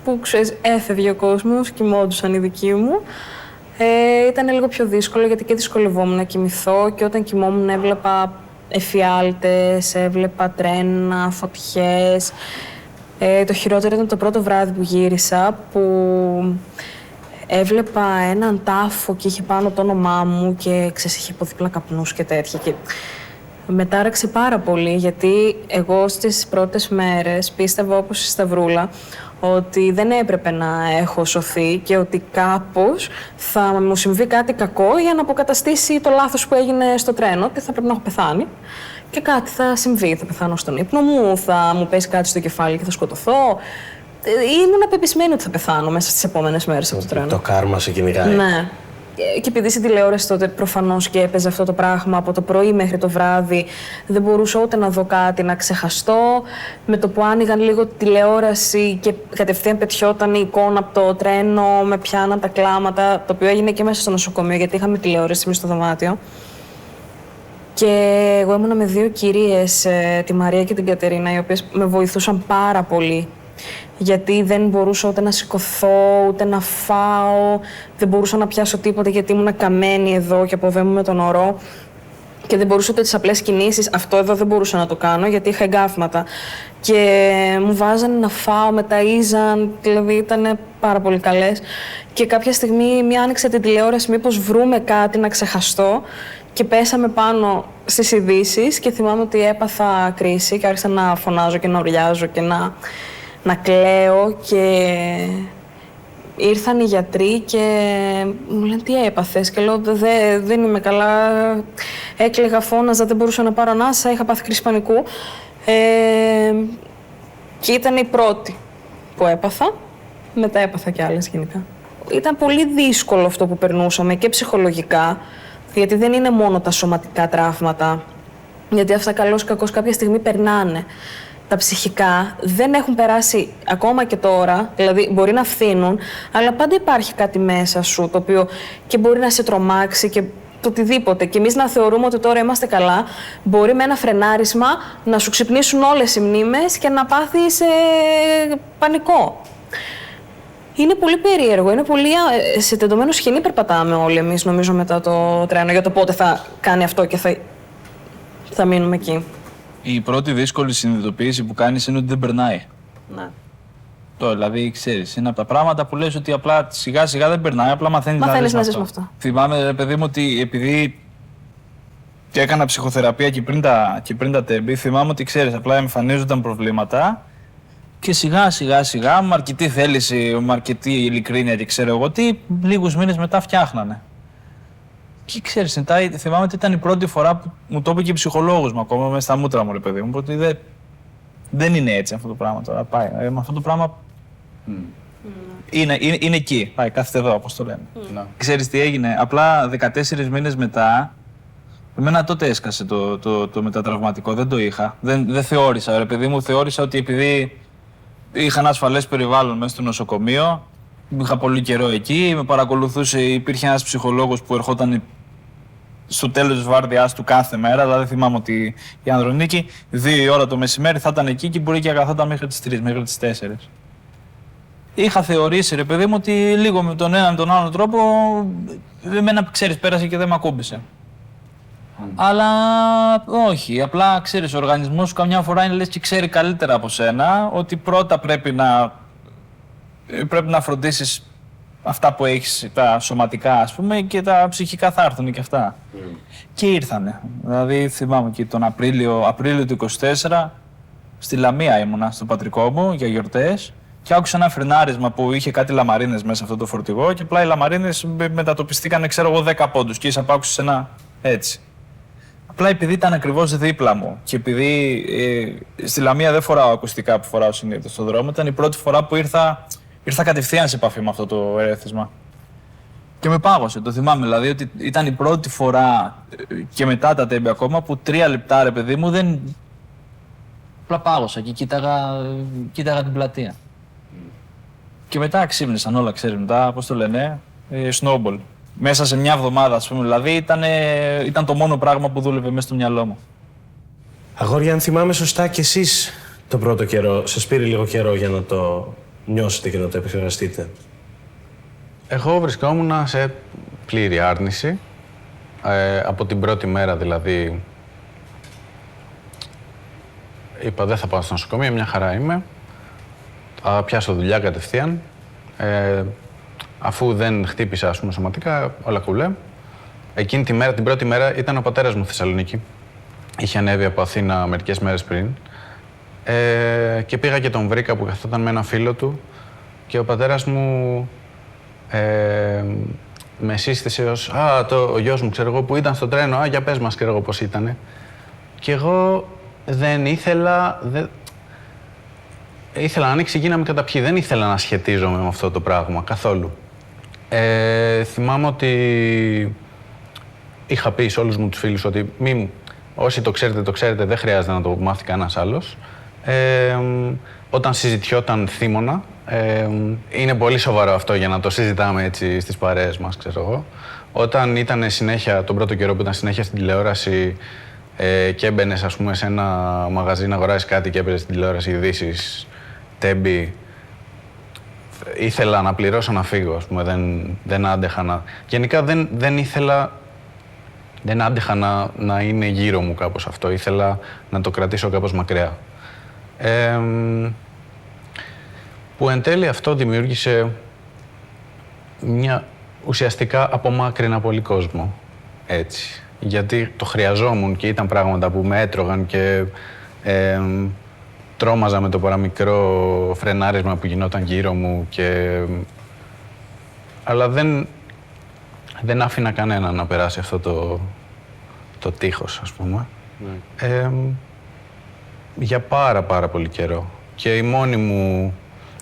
[SPEAKER 4] που ξέρεις, έφευγε ο κόσμος, κοιμόντουσαν οι δικοί μου, ήταν λίγο πιο δύσκολο γιατί και δυσκολευόμουν να κοιμηθώ και όταν κοιμόμουν έβλεπα εφιάλτες, έβλεπα τρένα, φωτιές. Το χειρότερο ήταν το πρώτο βράδυ που γύρισα, που έβλεπα έναν τάφο και είχε πάνω το όνομά μου και ξέρεις, είχε από δίπλα καπνούς και τέτοια. Και με τάραξε πάρα πολύ, γιατί εγώ στις πρώτες μέρες πίστευα όπως η Σταυρούλα ότι δεν έπρεπε να έχω σωθεί και ότι κάπως θα μου συμβεί κάτι κακό για να αποκαταστήσει το λάθος που έγινε στο τρένο, ότι θα πρέπει να έχω πεθάνει. Και κάτι θα συμβεί, θα πεθάνω στον ύπνο μου, θα μου πέσει κάτι στο κεφάλι και θα σκοτωθώ. Ήμουν απεπισμένη ότι θα πεθάνω μέσα στις επόμενες μέρες από το τρένο.
[SPEAKER 1] Το κάρμα σε κυνηγάει.
[SPEAKER 4] Ναι. Και επειδή στην τηλεόραση τότε προφανώς και έπαιζε αυτό το πράγμα από το πρωί μέχρι το βράδυ, δεν μπορούσα ούτε να δω κάτι, να ξεχαστώ. Με το που άνοιγαν λίγο τη τηλεόραση και κατευθείαν πετιόταν η εικόνα από το τρένο, με πιάναν τα κλάματα, το οποίο έγινε και μέσα στο νοσοκομείο, γιατί είχαμε τηλεόραση εμείς στο δωμάτιο. Και εγώ ήμουνα με 2 κυρίες, τη Μαρία και την Κατερίνα, οι οποίες με βοηθούσαν πάρα πολύ. Γιατί δεν μπορούσα ούτε να σηκωθώ, ούτε να φάω, δεν μπορούσα να πιάσω τίποτα γιατί ήμουνα καμένη εδώ και αποβαίνω με τον ορό. Και δεν μπορούσα ούτε τις απλές κινήσεις. Αυτό εδώ δεν μπορούσα να το κάνω γιατί είχα εγκάφματα. Και μου βάζανε να φάω, με ταΐζαν, δηλαδή ήταν πάρα πολύ καλές. Και κάποια στιγμή μία άνοιξε την τηλεόραση, μήπως βρούμε κάτι να ξεχαστώ. Και πέσαμε πάνω στις ειδήσεις και θυμάμαι ότι έπαθα κρίση και άρχισα να φωνάζω και να ουρλιάζω και να κλαίω. Και ήρθαν οι γιατροί και μου λένε τι έπαθες και λέω δεν είμαι καλά, έκλαιγα, φώναζα, δεν μπορούσα να πάρω ανάσα, είχα πάθει κρίση πανικού και ήταν η πρώτη που έπαθα, μετά έπαθα κι άλλες γενικά. Ήταν πολύ δύσκολο αυτό που περνούσαμε και ψυχολογικά, γιατί δεν είναι μόνο τα σωματικά τραύματα, γιατί αυτά καλώς ή κακώς κάποια στιγμή περνάνε. Τα ψυχικά δεν έχουν περάσει ακόμα και τώρα, δηλαδή μπορεί να φθήνουν, αλλά πάντα υπάρχει κάτι μέσα σου το οποίο και μπορεί να σε τρομάξει και το οτιδήποτε. Και εμείς να θεωρούμε ότι τώρα είμαστε καλά, μπορεί με ένα φρενάρισμα να σου ξυπνήσουν όλες οι μνήμες και να πάθεις πανικό. Είναι πολύ περίεργο, είναι πολύ σε τεντωμένο σχοινί περπατάμε όλοι εμείς νομίζω μετά το τρένο για το πότε θα κάνει αυτό και θα μείνουμε εκεί.
[SPEAKER 2] Η πρώτη δύσκολη συνειδητοποίηση που κάνεις είναι ότι δεν περνάει.
[SPEAKER 4] Ναι.
[SPEAKER 2] Δηλαδή, ξέρεις, είναι από τα πράγματα που λες ότι απλά σιγά σιγά δεν περνάει, απλά μαθαίνεις να ζεις με αυτό. Θυμάμαι, παιδί μου, ότι επειδή έκανα ψυχοθεραπεία και πριν τα τέμπη, θυμάμαι ότι, ξέρεις, απλά εμφανίζονταν προβλήματα και σιγά σιγά με αρκετή θέληση, με αρκετή ειλικρίνεια και ξέρω εγώ τι, λίγους μήνες μετά φτιάχνανε. Και ξέρεις, θυμάμαι ότι ήταν η πρώτη φορά που μου το είπε και η ψυχολόγος μου ακόμα μέσα στα μούτρα μου, ρε παιδί μου, ότι δεν είναι έτσι αυτό το πράγμα τώρα. Πάει, με αυτό το πράγμα είναι εκεί, πάει, κάθεται εδώ, όπως το λένε. Ξέρεις τι έγινε, απλά 14 μήνες μετά, εμένα τότε έσκασε το μετατραυματικό, δεν το είχα. Δεν θεώρησα, ρε παιδί μου, θεώρησα ότι επειδή είχα ένα ασφαλές περιβάλλον μέσα στο νοσοκομείο, είχα πολύ καιρό εκεί, με παρακολουθούσε, υπήρχε ένας ψυχολόγος που ερχόταν στο τέλος της βάρδιάς του κάθε μέρα. Δηλαδή θυμάμαι ότι η Ανδρονίκη 2 η ώρα το μεσημέρι θα ήταν εκεί και μπορεί και καθόταν μέχρι τις 3, μέχρι τις 4. Είχα θεωρήσει, ρε παιδί μου, ότι λίγο με τον ένα με τον άλλο τρόπο, εμένα, ξέρεις, πέρασε και δεν με ακούμπησε. Αλλά όχι, απλά ξέρεις, ο οργανισμός σου καμιά φορά είναι λες και ξέρει καλύτερα από σένα ότι πρώτα πρέπει να φροντίσεις αυτά που έχεις, τα σωματικά ας πούμε, και τα ψυχικά θα έρθουν και αυτά. Και ήρθανε. Δηλαδή θυμάμαι και τον Απρίλιο του 24 στη Λαμία ήμουνα, στο πατρικό μου για γιορτές και άκουσα ένα φρενάρισμα που είχε κάτι λαμαρίνες μέσα αυτό το φορτηγό και απλά οι λαμαρίνες μετατοπιστήκανε, ξέρω εγώ, 10 πόντους και ίσα άκουσες ένα έτσι. Απλά επειδή ήταν ακριβώς δίπλα μου και επειδή στη Λαμία δεν φοράω ακουστικά που φοράω συνήθως στον δρόμο, ήταν η πρώτη φορά που ήρθα κατευθείαν σε επαφή με αυτό το ερέθισμα. Και με πάγωσε, το θυμάμαι, δηλαδή ότι ήταν η πρώτη φορά και μετά τα τέμπη ακόμα που 3 λεπτά, ρε παιδί μου, δεν... Απλά πάγωσα και κοίταγα την πλατεία. Και μετά ξύπνησαν όλα, ξέρεις, μετά, πώς το λένε, snowball. Μέσα σε μια εβδομάδα, ας πούμε, δηλαδή ήταν το μόνο πράγμα που δούλευε μέσα στο μυαλό μου.
[SPEAKER 1] Αγόρια, αν θυμάμαι σωστά κι εσείς τον πρώτο καιρό, σας πήρε λίγο καιρό για να το νιώσετε και να το επεξεργαστείτε.
[SPEAKER 3] Εγώ βρισκόμουν σε πλήρη άρνηση. Από την πρώτη μέρα δηλαδή είπα δεν θα πάω στο νοσοκομείο, μια χαρά είμαι. Θα πιάσω δουλειά κατευθείαν. Αφού δεν χτύπησα, ας πούμε, σωματικά, όλα κουλέ. Εκείνη τη μέρα, την πρώτη μέρα, ήταν ο πατέρας μου Θεσσαλονίκη. Είχε ανέβει από Αθήνα μερικές μέρες πριν. Και πήγα και τον βρήκα που καθόταν με ένα φίλο του και ο πατέρας μου με σύστησε ως ο γιος μου, ξέρω εγώ, που ήταν στο τρένο, για πες μας, ξέρω εγώ, πώς ήτανε. Και εγώ δεν ήθελα... Ήθελα να ανοίξει εκεί να με καταπιεί. Δεν ήθελα να σχετίζομαι με αυτό το πράγμα, καθόλου. Θυμάμαι ότι είχα πει σε όλους μου τους φίλους ότι όσοι το ξέρετε, δεν χρειάζεται να το μάθει κανένας άλλος. Όταν συζητιόταν θύμωνα, Είναι πολύ σοβαρό αυτό για να το συζητάμε έτσι στις παρέες μας, ξέρω εγώ. Όταν ήταν συνέχεια, τον πρώτο καιρό που ήταν συνέχεια στην τηλεόραση και έμπαινες, ας πούμε, σε ένα μαγαζί να αγοράσεις κάτι και έπαιζες στην τηλεόραση ειδήσεις, τέμπη, ήθελα να πληρώσω να φύγω, ας πούμε, δεν άντεχα να... Γενικά δεν ήθελα, δεν άντεχα να είναι γύρω μου κάπως αυτό, ήθελα να το κρατήσω κάπως μακριά. Που εν τέλει αυτό δημιούργησε μια ουσιαστικά απομάκρυνα πολύ κόσμο, έτσι. Γιατί το χρειαζόμουν και ήταν πράγματα που με έτρωγαν και τρόμαζα με το παραμικρό φρενάρισμα που γινόταν γύρω μου αλλά δεν άφηνα κανένα να περάσει αυτό το τείχος, ας πούμε. Ναι. Για πάρα πολύ καιρό. Και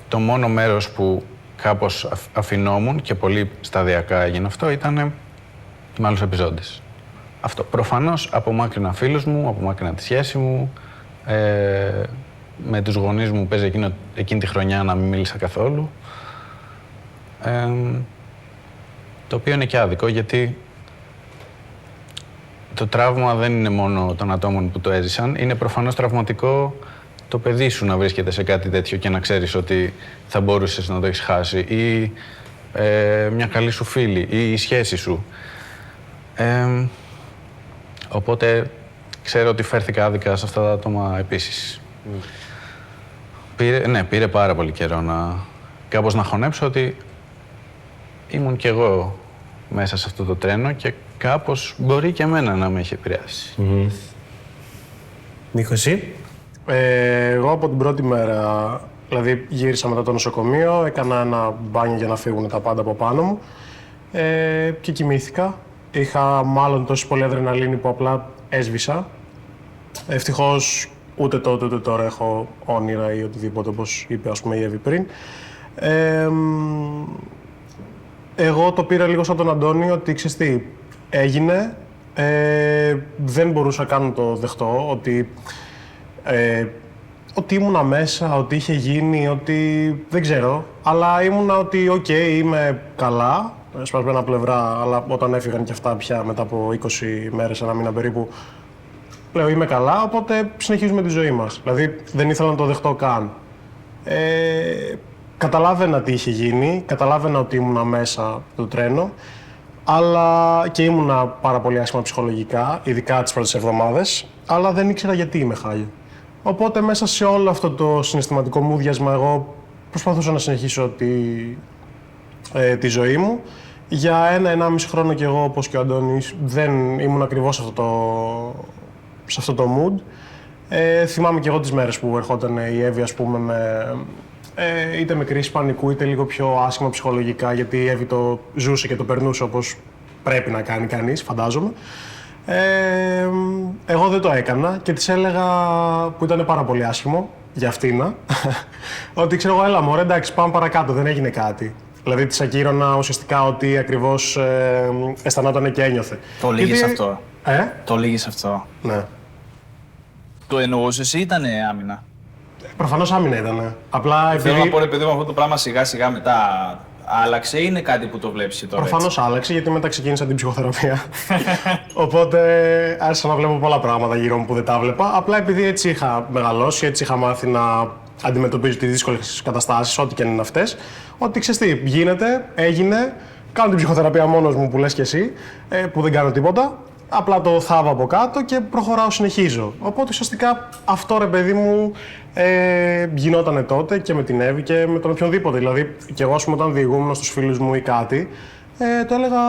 [SPEAKER 3] το μόνο μέρος που κάπως αφινόμουν και πολύ σταδιακά έγινε αυτό ήταν με άλλους επιζώντες. Αυτό. Προφανώς απομάκρυνα φίλους μου, απομάκρυνα τη σχέση μου. Με τους γονείς μου παίζει εκείνη τη χρονιά να μην μίλησα καθόλου. Το οποίο είναι και άδικο, γιατί το τραύμα δεν είναι μόνο των ατόμων που το έζησαν. Είναι προφανώς τραυματικό το παιδί σου να βρίσκεται σε κάτι τέτοιο και να ξέρεις ότι θα μπορούσες να το έχεις χάσει, ή μια καλή σου φίλη, ή η σχέση σου. Οπότε ξέρω ότι φέρθηκα άδικα σε αυτά τα άτομα επίσης. Πήρε πάρα πολύ καιρό κάπως να χωνέψω ότι ήμουν κι εγώ μέσα σε αυτό το τρένο και κάπως μπορεί και εμένα να με έχει επηρεάσει.
[SPEAKER 1] Νίκο, εσύ?
[SPEAKER 5] Εγώ από την πρώτη μέρα, δηλαδή γύρισα μετά το νοσοκομείο, έκανα ένα μπάνιο για να φύγουν τα πάντα από πάνω μου και κοιμήθηκα. Είχα μάλλον τόση πολύ αδρεναλίνη που απλά έσβησα. Ευτυχώς ούτε τότε ούτε τώρα έχω όνειρα ή οτιδήποτε, όπως είπε, ας πούμε, η Εύη πριν. Εγώ το πήρα λίγο σαν τον Αντώνη, ότι ξέρεις τι, έγινε, δεν μπορούσα καν να το δεχτώ, ότι ήμουνα μέσα, ότι είχε γίνει, ότι δεν ξέρω, αλλά ήμουνα ότι οκ, είμαι καλά, σπασμένα πλευρά, αλλά όταν έφυγαν και αυτά πια μετά από 20 μέρες, ένα μήνα περίπου, λέω είμαι καλά, οπότε συνεχίζουμε τη ζωή μας. Δηλαδή δεν ήθελα να το δεχτώ καν. Καταλάβαινα τι είχε γίνει, καταλάβαινα ότι ήμουνα μέσα το τρένο, αλλά και ήμουνα πάρα πολύ άσχημα ψυχολογικά, ειδικά τις πρώτες εβδομάδες, αλλά δεν ήξερα γιατί είμαι χάλια. Οπότε μέσα σε όλο αυτό το συναισθηματικό μούδιασμα εγώ προσπαθούσα να συνεχίσω τη ζωή μου. Για 1-1,5 χρόνο κι εγώ, όπως και ο Αντώνης, δεν ήμουν ακριβώς σε αυτό το mood. Θυμάμαι κι εγώ τις μέρες που ερχόταν η Εύη, ας πούμε, είτε με κρίση πανικού, είτε λίγο πιο άσχημα ψυχολογικά, γιατί η Εύη το ζούσε και το περνούσε όπως πρέπει να κάνει κανείς, φαντάζομαι. Εγώ δεν το έκανα και της έλεγα, που ήταν πάρα πολύ άσχημο για αυτήν, ότι ξέρω εγώ, έλα μωρέ, εντάξει, πάμε παρακάτω, δεν έγινε κάτι. Δηλαδή της ακύρωνα ουσιαστικά ότι ακριβώς αισθανόταν και ένιωθε.
[SPEAKER 2] Το λύγεις αυτό. Το λύγεις αυτό.
[SPEAKER 5] Ναι.
[SPEAKER 2] Το εννοούσες ή ήτανε άμυνα?
[SPEAKER 5] Προφανώς άμυνα ήτανε. Απλά επειδή...
[SPEAKER 2] Θέλω να πω, ρε παιδί μου, αυτό το πράγμα σιγά σιγά μετά άλλαξε ή είναι κάτι που το βλέπεις τώρα?
[SPEAKER 5] Προφανώς άλλαξε, γιατί μετά ξεκίνησα την ψυχοθεραπεία. Οπότε άρχισα να βλέπω πολλά πράγματα γύρω μου που δεν τα βλέπα. Απλά επειδή έτσι είχα μεγαλώσει, έτσι είχα μάθει να αντιμετωπίζω τις δύσκολες καταστάσεις, ό,τι και είναι αυτές. Ότι ξέρεις τι, γίνεται, έγινε, κάνω την ψυχοθεραπεία μόνος μου που λες κι εσύ, που δεν κάνω τίποτα. Απλά το θάβω από κάτω και προχωράω, συνεχίζω. Οπότε ουσιαστικά αυτό, ρε παιδί μου, γινότανε τότε και με την Εύη και με τον οποιονδήποτε. Δηλαδή, κι εγώ, ας πούμε, όταν διηγούμουν στους φίλους μου ή κάτι, το έλεγα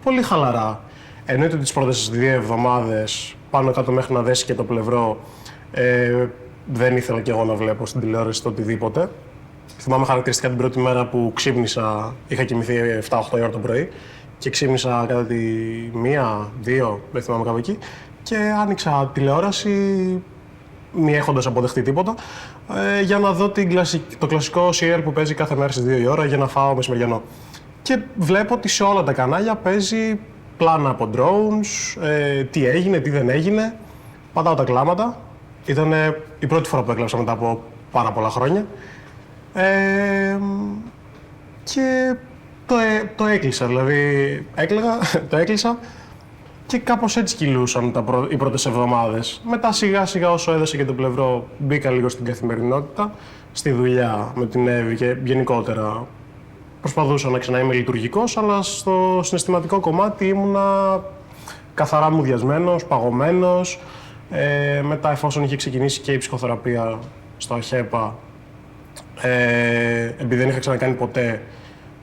[SPEAKER 5] πολύ χαλαρά. Εννοείται ότι τις πρώτες 2 εβδομάδες, πάνω κάτω μέχρι να δέσει και το πλευρό, δεν ήθελα κι εγώ να βλέπω στην τηλεόραση το οτιδήποτε. Θυμάμαι χαρακτηριστικά την πρώτη μέρα που ξύπνησα, είχα κοιμηθεί 7-8 η ώρα το πρωί και ξύπνησα κατά τη 1-2, δεν θυμάμαι κάπου εκεί, και άνοιξα τηλεόραση, μη έχοντας αποδεχτεί τίποτα, για να δω το κλασικό serial που παίζει κάθε μέρα στις 2 η ώρα για να φάω μεσημεριανό. Και βλέπω ότι σε όλα τα κανάλια παίζει πλάνα από drones, τι έγινε, τι δεν έγινε. Πατάω τα κλάματα. Ήταν η πρώτη φορά που έκλαψα μετά από πάρα πολλά χρόνια. Και το έκλεισα, δηλαδή το έκλεισα και κάπως έτσι κυλούσαν οι πρώτες εβδομάδες. Μετά σιγά σιγά όσο έδωσε και το πλευρό μπήκα λίγο στην καθημερινότητα, στη δουλειά με την Εύη και γενικότερα προσπαθούσα να ξαναείμαι λειτουργικός, αλλά στο συναισθηματικό κομμάτι ήμουνα καθαρά μουδιασμένος, παγωμένος. Μετά εφόσον είχε ξεκινήσει και η ψυχοθεραπεία στο ΑΧΕΠΑ, επειδή δεν είχα ξανακάνει ποτέ,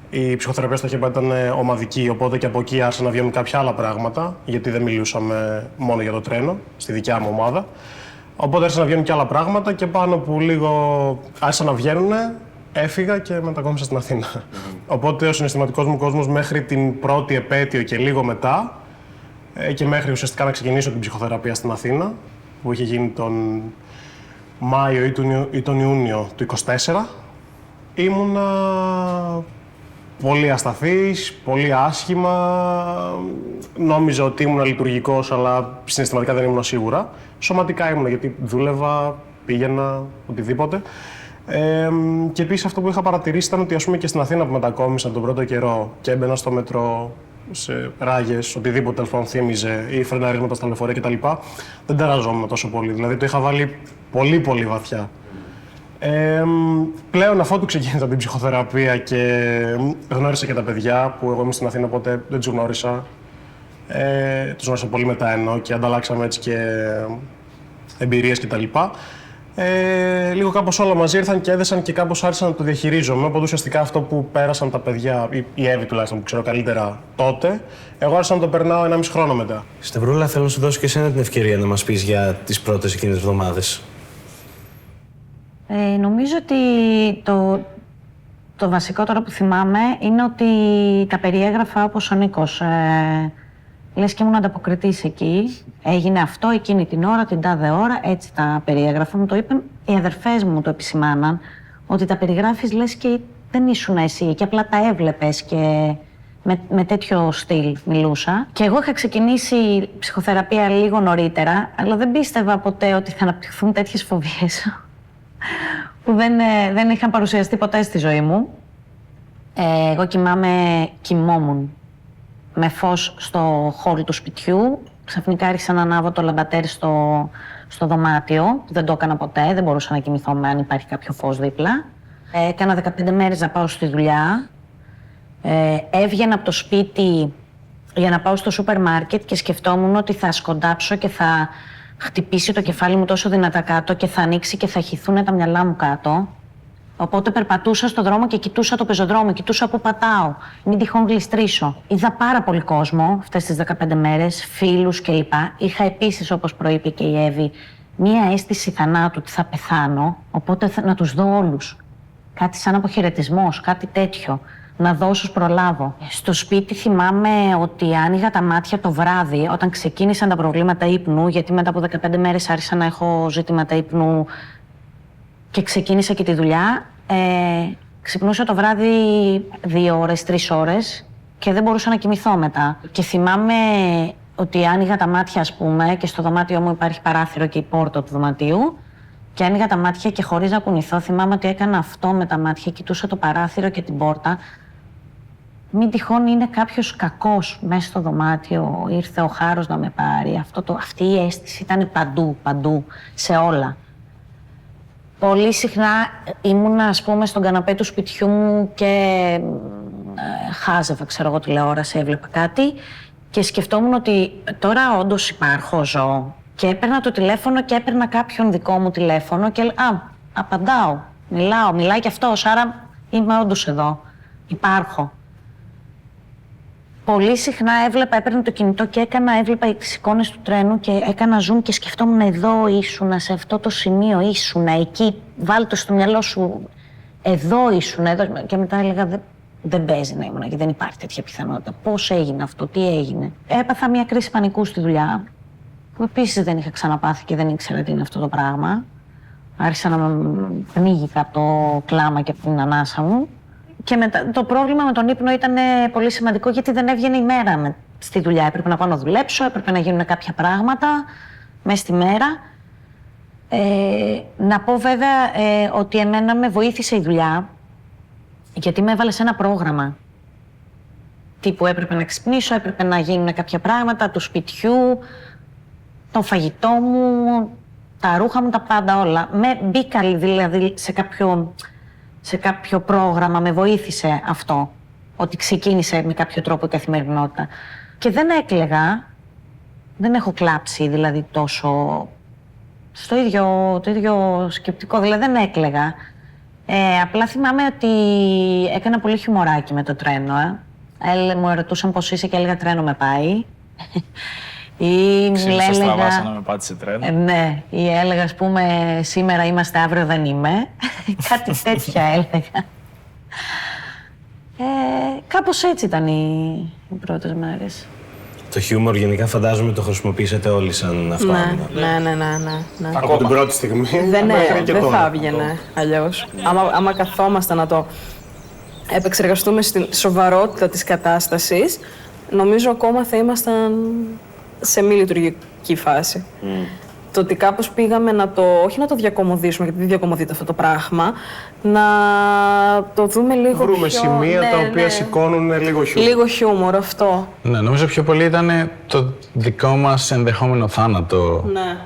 [SPEAKER 5] η ψυχοθεραπεία στο ΑΧΕΠΑ ήταν ομαδική, οπότε και από εκεί άρχισαν να βγαίνουν κάποια άλλα πράγματα, γιατί δεν μιλούσαμε μόνο για το τρένο, στη δικιά μου ομάδα. Οπότε άρχισαν να βγαίνουν και άλλα πράγματα και πάνω που λίγο άρχισαν να βγαίνουν, έφυγα και μετακόμισα στην Αθήνα. Οπότε ο συναισθηματικός μου κόσμος μέχρι την πρώτη επέτειο και λίγο μετά, και μέχρι ουσιαστικά να ξεκινήσω την ψυχοθεραπεία στην Αθήνα, που είχε γίνει τον Μάιο ή τον Ιούνιο του 2024, ήμουνα πολύ ασταθής, πολύ άσχημα. Νόμιζα ότι ήμουν λειτουργικός, αλλά συναισθηματικά δεν ήμουν σίγουρα. Σωματικά ήμουν, γιατί δούλευα, πήγαινα, οτιδήποτε. Και επίσης αυτό που είχα παρατηρήσει ήταν ότι, ας πούμε, και στην Αθήνα που μετακόμισα τον πρώτο καιρό και έμπαινα στο μετρό, σε ράγες, οτιδήποτε τέλος πάντων θύμιζε ή φρεναρίσματα στα λεωφορεία κτλ. Δεν ταραζόμουν τόσο πολύ. Δηλαδή το είχα βάλει πολύ πολύ βαθιά. Πλέον, αφότου ξεκίνησα την ψυχοθεραπεία και γνώρισα και τα παιδιά που εγώ είμαι στην Αθήνα, οπότε δεν τους γνώρισα. Τους γνώρισα πολύ μετά και ανταλλάξαμε έτσι και εμπειρίες κτλ. Λίγο κάπως όλα μαζί ήρθαν και έδεσαν και κάπως άρχισα να το διαχειρίζομαι. Οπότε ουσιαστικά αυτό που πέρασαν τα παιδιά, η Εύη τουλάχιστον που ξέρω καλύτερα τότε, εγώ άρχισα να το περνάω 1,5 χρόνο μετά.
[SPEAKER 1] Σταυρούλα, θέλω να σου δώσω και εσένα την ευκαιρία να μας πεις για τις πρώτες εκείνες εβδομάδες.
[SPEAKER 6] Νομίζω ότι το βασικό τώρα που θυμάμαι είναι ότι τα περιέγραφα όπως ο Νίκος. Λες και ήμουν ανταποκριτής εκεί. Έγινε αυτό εκείνη την ώρα, την τάδε ώρα, έτσι τα περιέγραφα. Μου το είπαν, οι αδερφές μου το επισημάναν, ότι τα περιγράφεις λες και δεν ήσουν εσύ και απλά τα έβλεπες και με τέτοιο στυλ μιλούσα. Και εγώ είχα ξεκινήσει ψυχοθεραπεία λίγο νωρίτερα, αλλά δεν πίστευα ποτέ ότι θα αναπτυχθούν τέτοιες φοβίες που δεν είχαν παρουσιαστεί ποτέ στη ζωή μου. Εγώ κοιμόμουν με φως στο χώρο του σπιτιού. Ξαφνικά άρχισα να ανάβω το λαμπατέρ στο δωμάτιο. Δεν το έκανα ποτέ, δεν μπορούσα να κοιμηθώ αν υπάρχει κάποιο φως δίπλα. Έκανα 15 μέρες να πάω στη δουλειά. Έβγαινα από το σπίτι για να πάω στο σούπερ μάρκετ και σκεφτόμουν ότι θα σκοντάψω και θα χτυπήσει το κεφάλι μου τόσο δυνατά κάτω και θα ανοίξει και θα χυθούν τα μυαλά μου κάτω. Οπότε περπατούσα στο δρόμο και κοιτούσα το πεζοδρόμιο, κοιτούσα πού πατάω, μην τυχόν γλιστρήσω. Είδα πάρα πολύ κόσμο αυτές τις 15 μέρες, φίλους κλπ. Είχα επίσης, όπως προείπε και η Εύη, μία αίσθηση θανάτου ότι θα πεθάνω, οπότε να τους δω όλους. Κάτι σαν αποχαιρετισμός, κάτι τέτοιο. Να δω όσους προλάβω. Στο σπίτι θυμάμαι ότι άνοιγα τα μάτια το βράδυ όταν ξεκίνησαν τα προβλήματα ύπνου, γιατί μετά από 15 μέρες άρχισα να έχω ζητήματα ύπνου και ξεκίνησα και τη δουλειά. Ξυπνούσα το βράδυ 2 ώρες, 3 ώρες και δεν μπορούσα να κοιμηθώ μετά. Και θυμάμαι ότι άνοιγα τα μάτια, ας πούμε, και στο δωμάτιό μου υπάρχει παράθυρο και η πόρτα του δωματίου. Και άνοιγα τα μάτια και χωρίς να κουνηθώ, θυμάμαι ότι έκανα αυτό με τα μάτια, κοιτούσα το παράθυρο και την πόρτα. Μην τυχόν είναι κάποιος κακός μέσα στο δωμάτιο, ήρθε ο Χάρος να με πάρει. Αυτή η αίσθηση ήταν παντού, σε όλα. Πολύ συχνά ήμουνα, ας πούμε, στον καναπέ του σπιτιού μου και χάζευα, ξέρω εγώ, τηλεόραση, έβλεπα κάτι και σκεφτόμουν ότι τώρα όντως υπάρχω, ζω. Και έπαιρνα το τηλέφωνο και έπαιρνα κάποιον δικό μου τηλέφωνο και απαντάω, μιλάει κι αυτός, άρα είμαι όντως εδώ, υπάρχω. Πολύ συχνά έπαιρνα το κινητό και έβλεπα τις εικόνες του τρένου και έκανα zoom και σκεφτόμουν εδώ ήσουνα, σε αυτό το σημείο ήσουνα, εκεί, βάλ' το στο μυαλό σου, εδώ ήσουνα, εδώ. Και μετά έλεγα δεν παίζει να ήμουν και δεν υπάρχει τέτοια πιθανότητα. Πώς έγινε αυτό, τι έγινε. Έπαθα μια κρίση πανικού στη δουλειά, που επίσης δεν είχα ξαναπάθει και δεν ήξερα τι είναι αυτό το πράγμα. Άρχισα να με πνίγει κάτω το κλάμα και από την ανάσα μου. Και μετά, το πρόβλημα με τον ύπνο ήταν πολύ σημαντικό γιατί δεν έβγαινε η μέρα στη δουλειά. Έπρεπε να πάω να δουλέψω, έπρεπε να γίνουν κάποια πράγματα μέσα στη μέρα. Να πω βέβαια ότι εμένα με βοήθησε η δουλειά, γιατί με έβαλε σε ένα πρόγραμμα. Τύπου έπρεπε να ξυπνήσω, έπρεπε να γίνουν κάποια πράγματα του σπιτιού, το φαγητό μου, τα ρούχα μου, τα πάντα όλα. Μπήκα δηλαδή σε κάποιο πρόγραμμα, με βοήθησε αυτό, ότι ξεκίνησε με κάποιο τρόπο η καθημερινότητα. Και δεν έκλαιγα, δεν έχω κλάψει δηλαδή τόσο το ίδιο σκεπτικό, δηλαδή δεν έκλαιγα. Απλά θυμάμαι ότι έκανα πολύ χιουμοράκι με το τρένο. Μου ερωτούσαν πώς είσαι και έλεγα τρένο με πάει. Ή μου έλεγα...
[SPEAKER 2] στραβάσα να με πάτησε τρένο.
[SPEAKER 6] Ναι, ή έλεγα ας πούμε σήμερα είμαστε, αύριο δεν είμαι. Κάτι τέτοια έλεγα. Κάπως έτσι ήταν οι πρώτες μέρες.
[SPEAKER 1] Το χιούμορ γενικά φαντάζομαι το χρησιμοποιήσατε όλοι σαν αυτό.
[SPEAKER 4] Ναι.
[SPEAKER 5] Από την πρώτη στιγμή.
[SPEAKER 4] Δεν θα έβγαινε αλλιώς. Άμα καθόμασταν να το επεξεργαστούμε στην σοβαρότητα της κατάστασης, νομίζω ακόμα θα ήμασταν σε μη λειτουργική φάση. Το ότι κάπως πήγαμε όχι να το διακομωδήσουμε, γιατί δεν διακομωδείται αυτό το πράγμα, να το δούμε λίγο πιο...
[SPEAKER 5] Βρούμε σημεία τα οποία σηκώνουν λίγο χιούμορ.
[SPEAKER 4] Λίγο χιούμορ, αυτό.
[SPEAKER 3] Ναι, νομίζω πιο πολύ ήταν το δικό μας ενδεχόμενο θάνατο.
[SPEAKER 4] Ναι.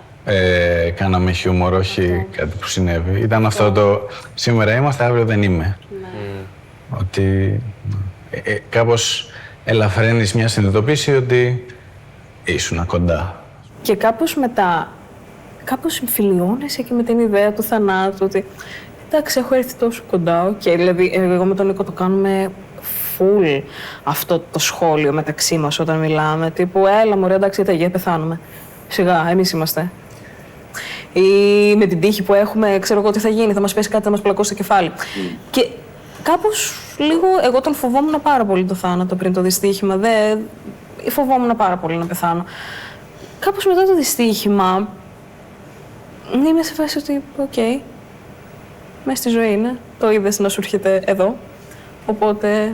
[SPEAKER 3] Κάναμε χιούμορ, όχι κάτι που συνέβη. Ήταν αυτό το σήμερα είμαστε, αύριο δεν είμαι. Ναι. Ότι κάπως ελαφραίνεις μια συνειδητοποίηση ότι ήσουν κοντά.
[SPEAKER 4] Και κάπως μετά, κάπως συμφιλιώνεσαι και με την ιδέα του θανάτου, ότι εντάξει, έχω έρθει τόσο κοντά, δηλαδή εγώ με τον Νίκο το κάνουμε full αυτό το σχόλιο μεταξύ μας όταν μιλάμε, τύπου έλα μωρέ, εντάξει, τα πεθάνουμε. Σιγά, εμείς είμαστε. Ή με την τύχη που έχουμε, ξέρω εγώ τι θα γίνει, θα μας πέσει κάτι, θα μας πλακώσει το κεφάλι. Και κάπως λίγο, εγώ τον φοβόμουν πάρα πολύ το θάνατο πριν το δυστύχημα, φοβόμουν πάρα πολύ να πεθάνω. Κάπως μετά το δυστύχημα, είμαι σε φάση ότι, οκ, μέσα στη ζωή είναι, το είδες να σου έρχεται εδώ, οπότε...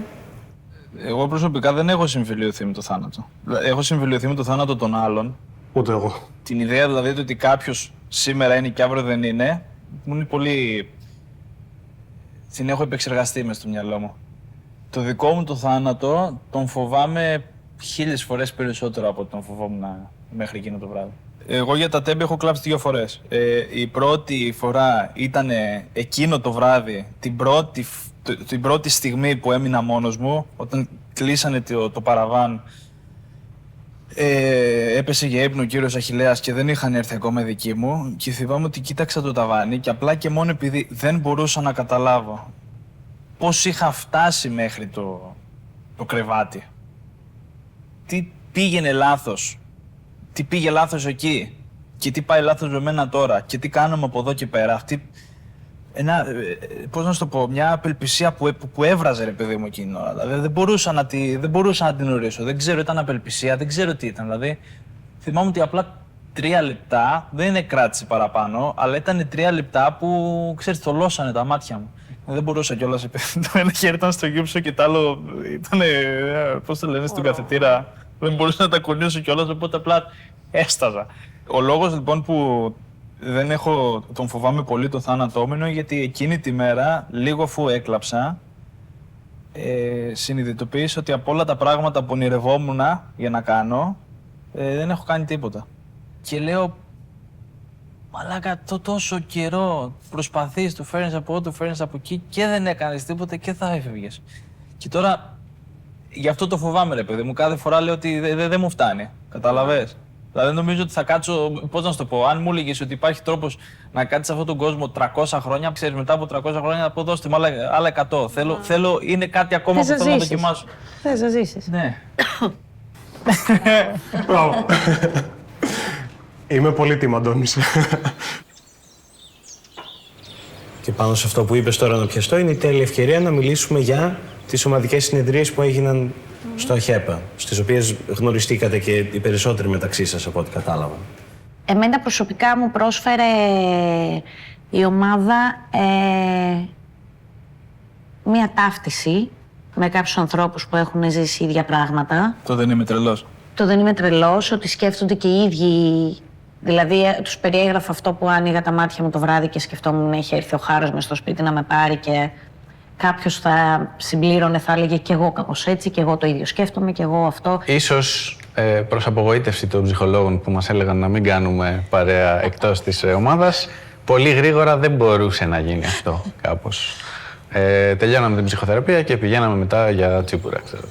[SPEAKER 2] Εγώ προσωπικά δεν έχω συμφιλειωθεί με το θάνατο. Έχω συμφιλειωθεί με το θάνατο των άλλων.
[SPEAKER 5] Ούτε εγώ.
[SPEAKER 2] Την ιδέα δηλαδή ότι κάποιος σήμερα είναι και αύριο δεν είναι, μου είναι πολύ... Την έχω επεξεργαστεί μες στο μυαλό μου. Το δικό μου το θάνατο τον φοβάμαι 1000 φορές περισσότερο από ό,τι τον φοβόμουν μέχρι εκείνο το βράδυ. Εγώ για τα τέμπη έχω κλάψει 2 φορές. Η πρώτη φορά ήταν εκείνο το βράδυ, την πρώτη στιγμή που έμεινα μόνος μου, όταν κλείσανε το παραβάν. Έπεσε για ύπνο ο κύριος Αχιλλέας και δεν είχαν έρθει ακόμα δικοί μου και θυμάμαι ότι κοίταξα το ταβάνι και απλά και μόνο επειδή δεν μπορούσα να καταλάβω πώς είχα φτάσει μέχρι το κρεβάτι. Τι πήγαινε λάθος, τι πήγε λάθος εκεί και τι πάει λάθος με μένα τώρα και τι κάνουμε από εδώ και πέρα. Πώς να σου το πω, μια απελπισία που έβραζε ρε παιδί μου εκείνη την ώρα. Δηλαδή δεν μπορούσα να την ορίσω. Δεν ξέρω, ήταν απελπισία, δεν ξέρω τι ήταν. Δηλαδή θυμάμαι ότι απλά 3 λεπτά, δεν είναι κράτηση παραπάνω, αλλά ήταν 3 λεπτά που ξέρεις, θολώσανε τα μάτια μου. Δεν μπορούσα κιόλας. Το ένα χέρι ήταν στο γύψο και το άλλο ήταν, πώς το λένε, στον καθετήρα. Δεν μπορούσα να τα κουνήσω κιόλας, οπότε απλά έσταζα. Ο λόγος λοιπόν που τον φοβάμαι πολύ το θάνατό μου είναι γιατί εκείνη τη μέρα, λίγο αφού έκλαψα, συνειδητοποίησα ότι από όλα τα πράγματα που ονειρευόμουν για να κάνω, δεν έχω κάνει τίποτα. Και λέω, μαλάκα, τόσο καιρό προσπαθείς, το φέρνεις από εδώ, το φέρνεις από εκεί και δεν έκανες τίποτα και θα έφευγες. Και τώρα, γι' αυτό το φοβάμαι ρε παιδί μου, κάθε φορά λέω ότι δεν μου φτάνει, καταλαβες. Δηλαδή νομίζω ότι θα κάτσω, πώς να σου το πω, αν μου έλεγες ότι υπάρχει τρόπος να κάτσεις σε αυτόν τον κόσμο 300 χρόνια, ξέρεις μετά από 300 χρόνια να πω δώστε μου άλλα 100. Θέλω, είναι κάτι ακόμα που θέλω να δοκιμάσω.
[SPEAKER 6] Θες να ζήσεις.
[SPEAKER 2] Ναι.
[SPEAKER 5] Μπράβο. Είμαι πολύ team Αντώνης.
[SPEAKER 1] Και πάνω σε αυτό που είπες τώρα να πιαστώ, είναι η τέλεια ευκαιρία να μιλήσουμε για τις ομαδικές συνεδρίες που έγιναν στο ΧΕΠΑ, στις οποίες γνωριστήκατε και οι περισσότεροι μεταξύ σας, από ό,τι κατάλαβα.
[SPEAKER 6] Εμένα προσωπικά μου πρόσφερε η ομάδα μία ταύτιση με κάποιους ανθρώπους που έχουν ζήσει ίδια πράγματα.
[SPEAKER 2] Το δεν είμαι τρελός.
[SPEAKER 6] Το δεν είμαι τρελός, ότι σκέφτονται και οι ίδιοι Δηλαδή, τους περιέγραφα αυτό που άνοιγα τα μάτια μου το βράδυ και σκεφτόμουν να έχει έρθει ο Χάρος μες στο σπίτι να με πάρει και κάποιος θα συμπλήρωνε, θα έλεγε και εγώ κάπως έτσι, και εγώ το ίδιο σκέφτομαι, και εγώ αυτό.
[SPEAKER 3] Ίσως προς απογοήτευση των ψυχολόγων που μας έλεγαν να μην κάνουμε παρέα εκτός της ομάδας, πολύ γρήγορα δεν μπορούσε να γίνει αυτό κάπως. Τελειώναμε την ψυχοθεραπεία και πηγαίναμε μετά για τσίπουρα, ξέρω.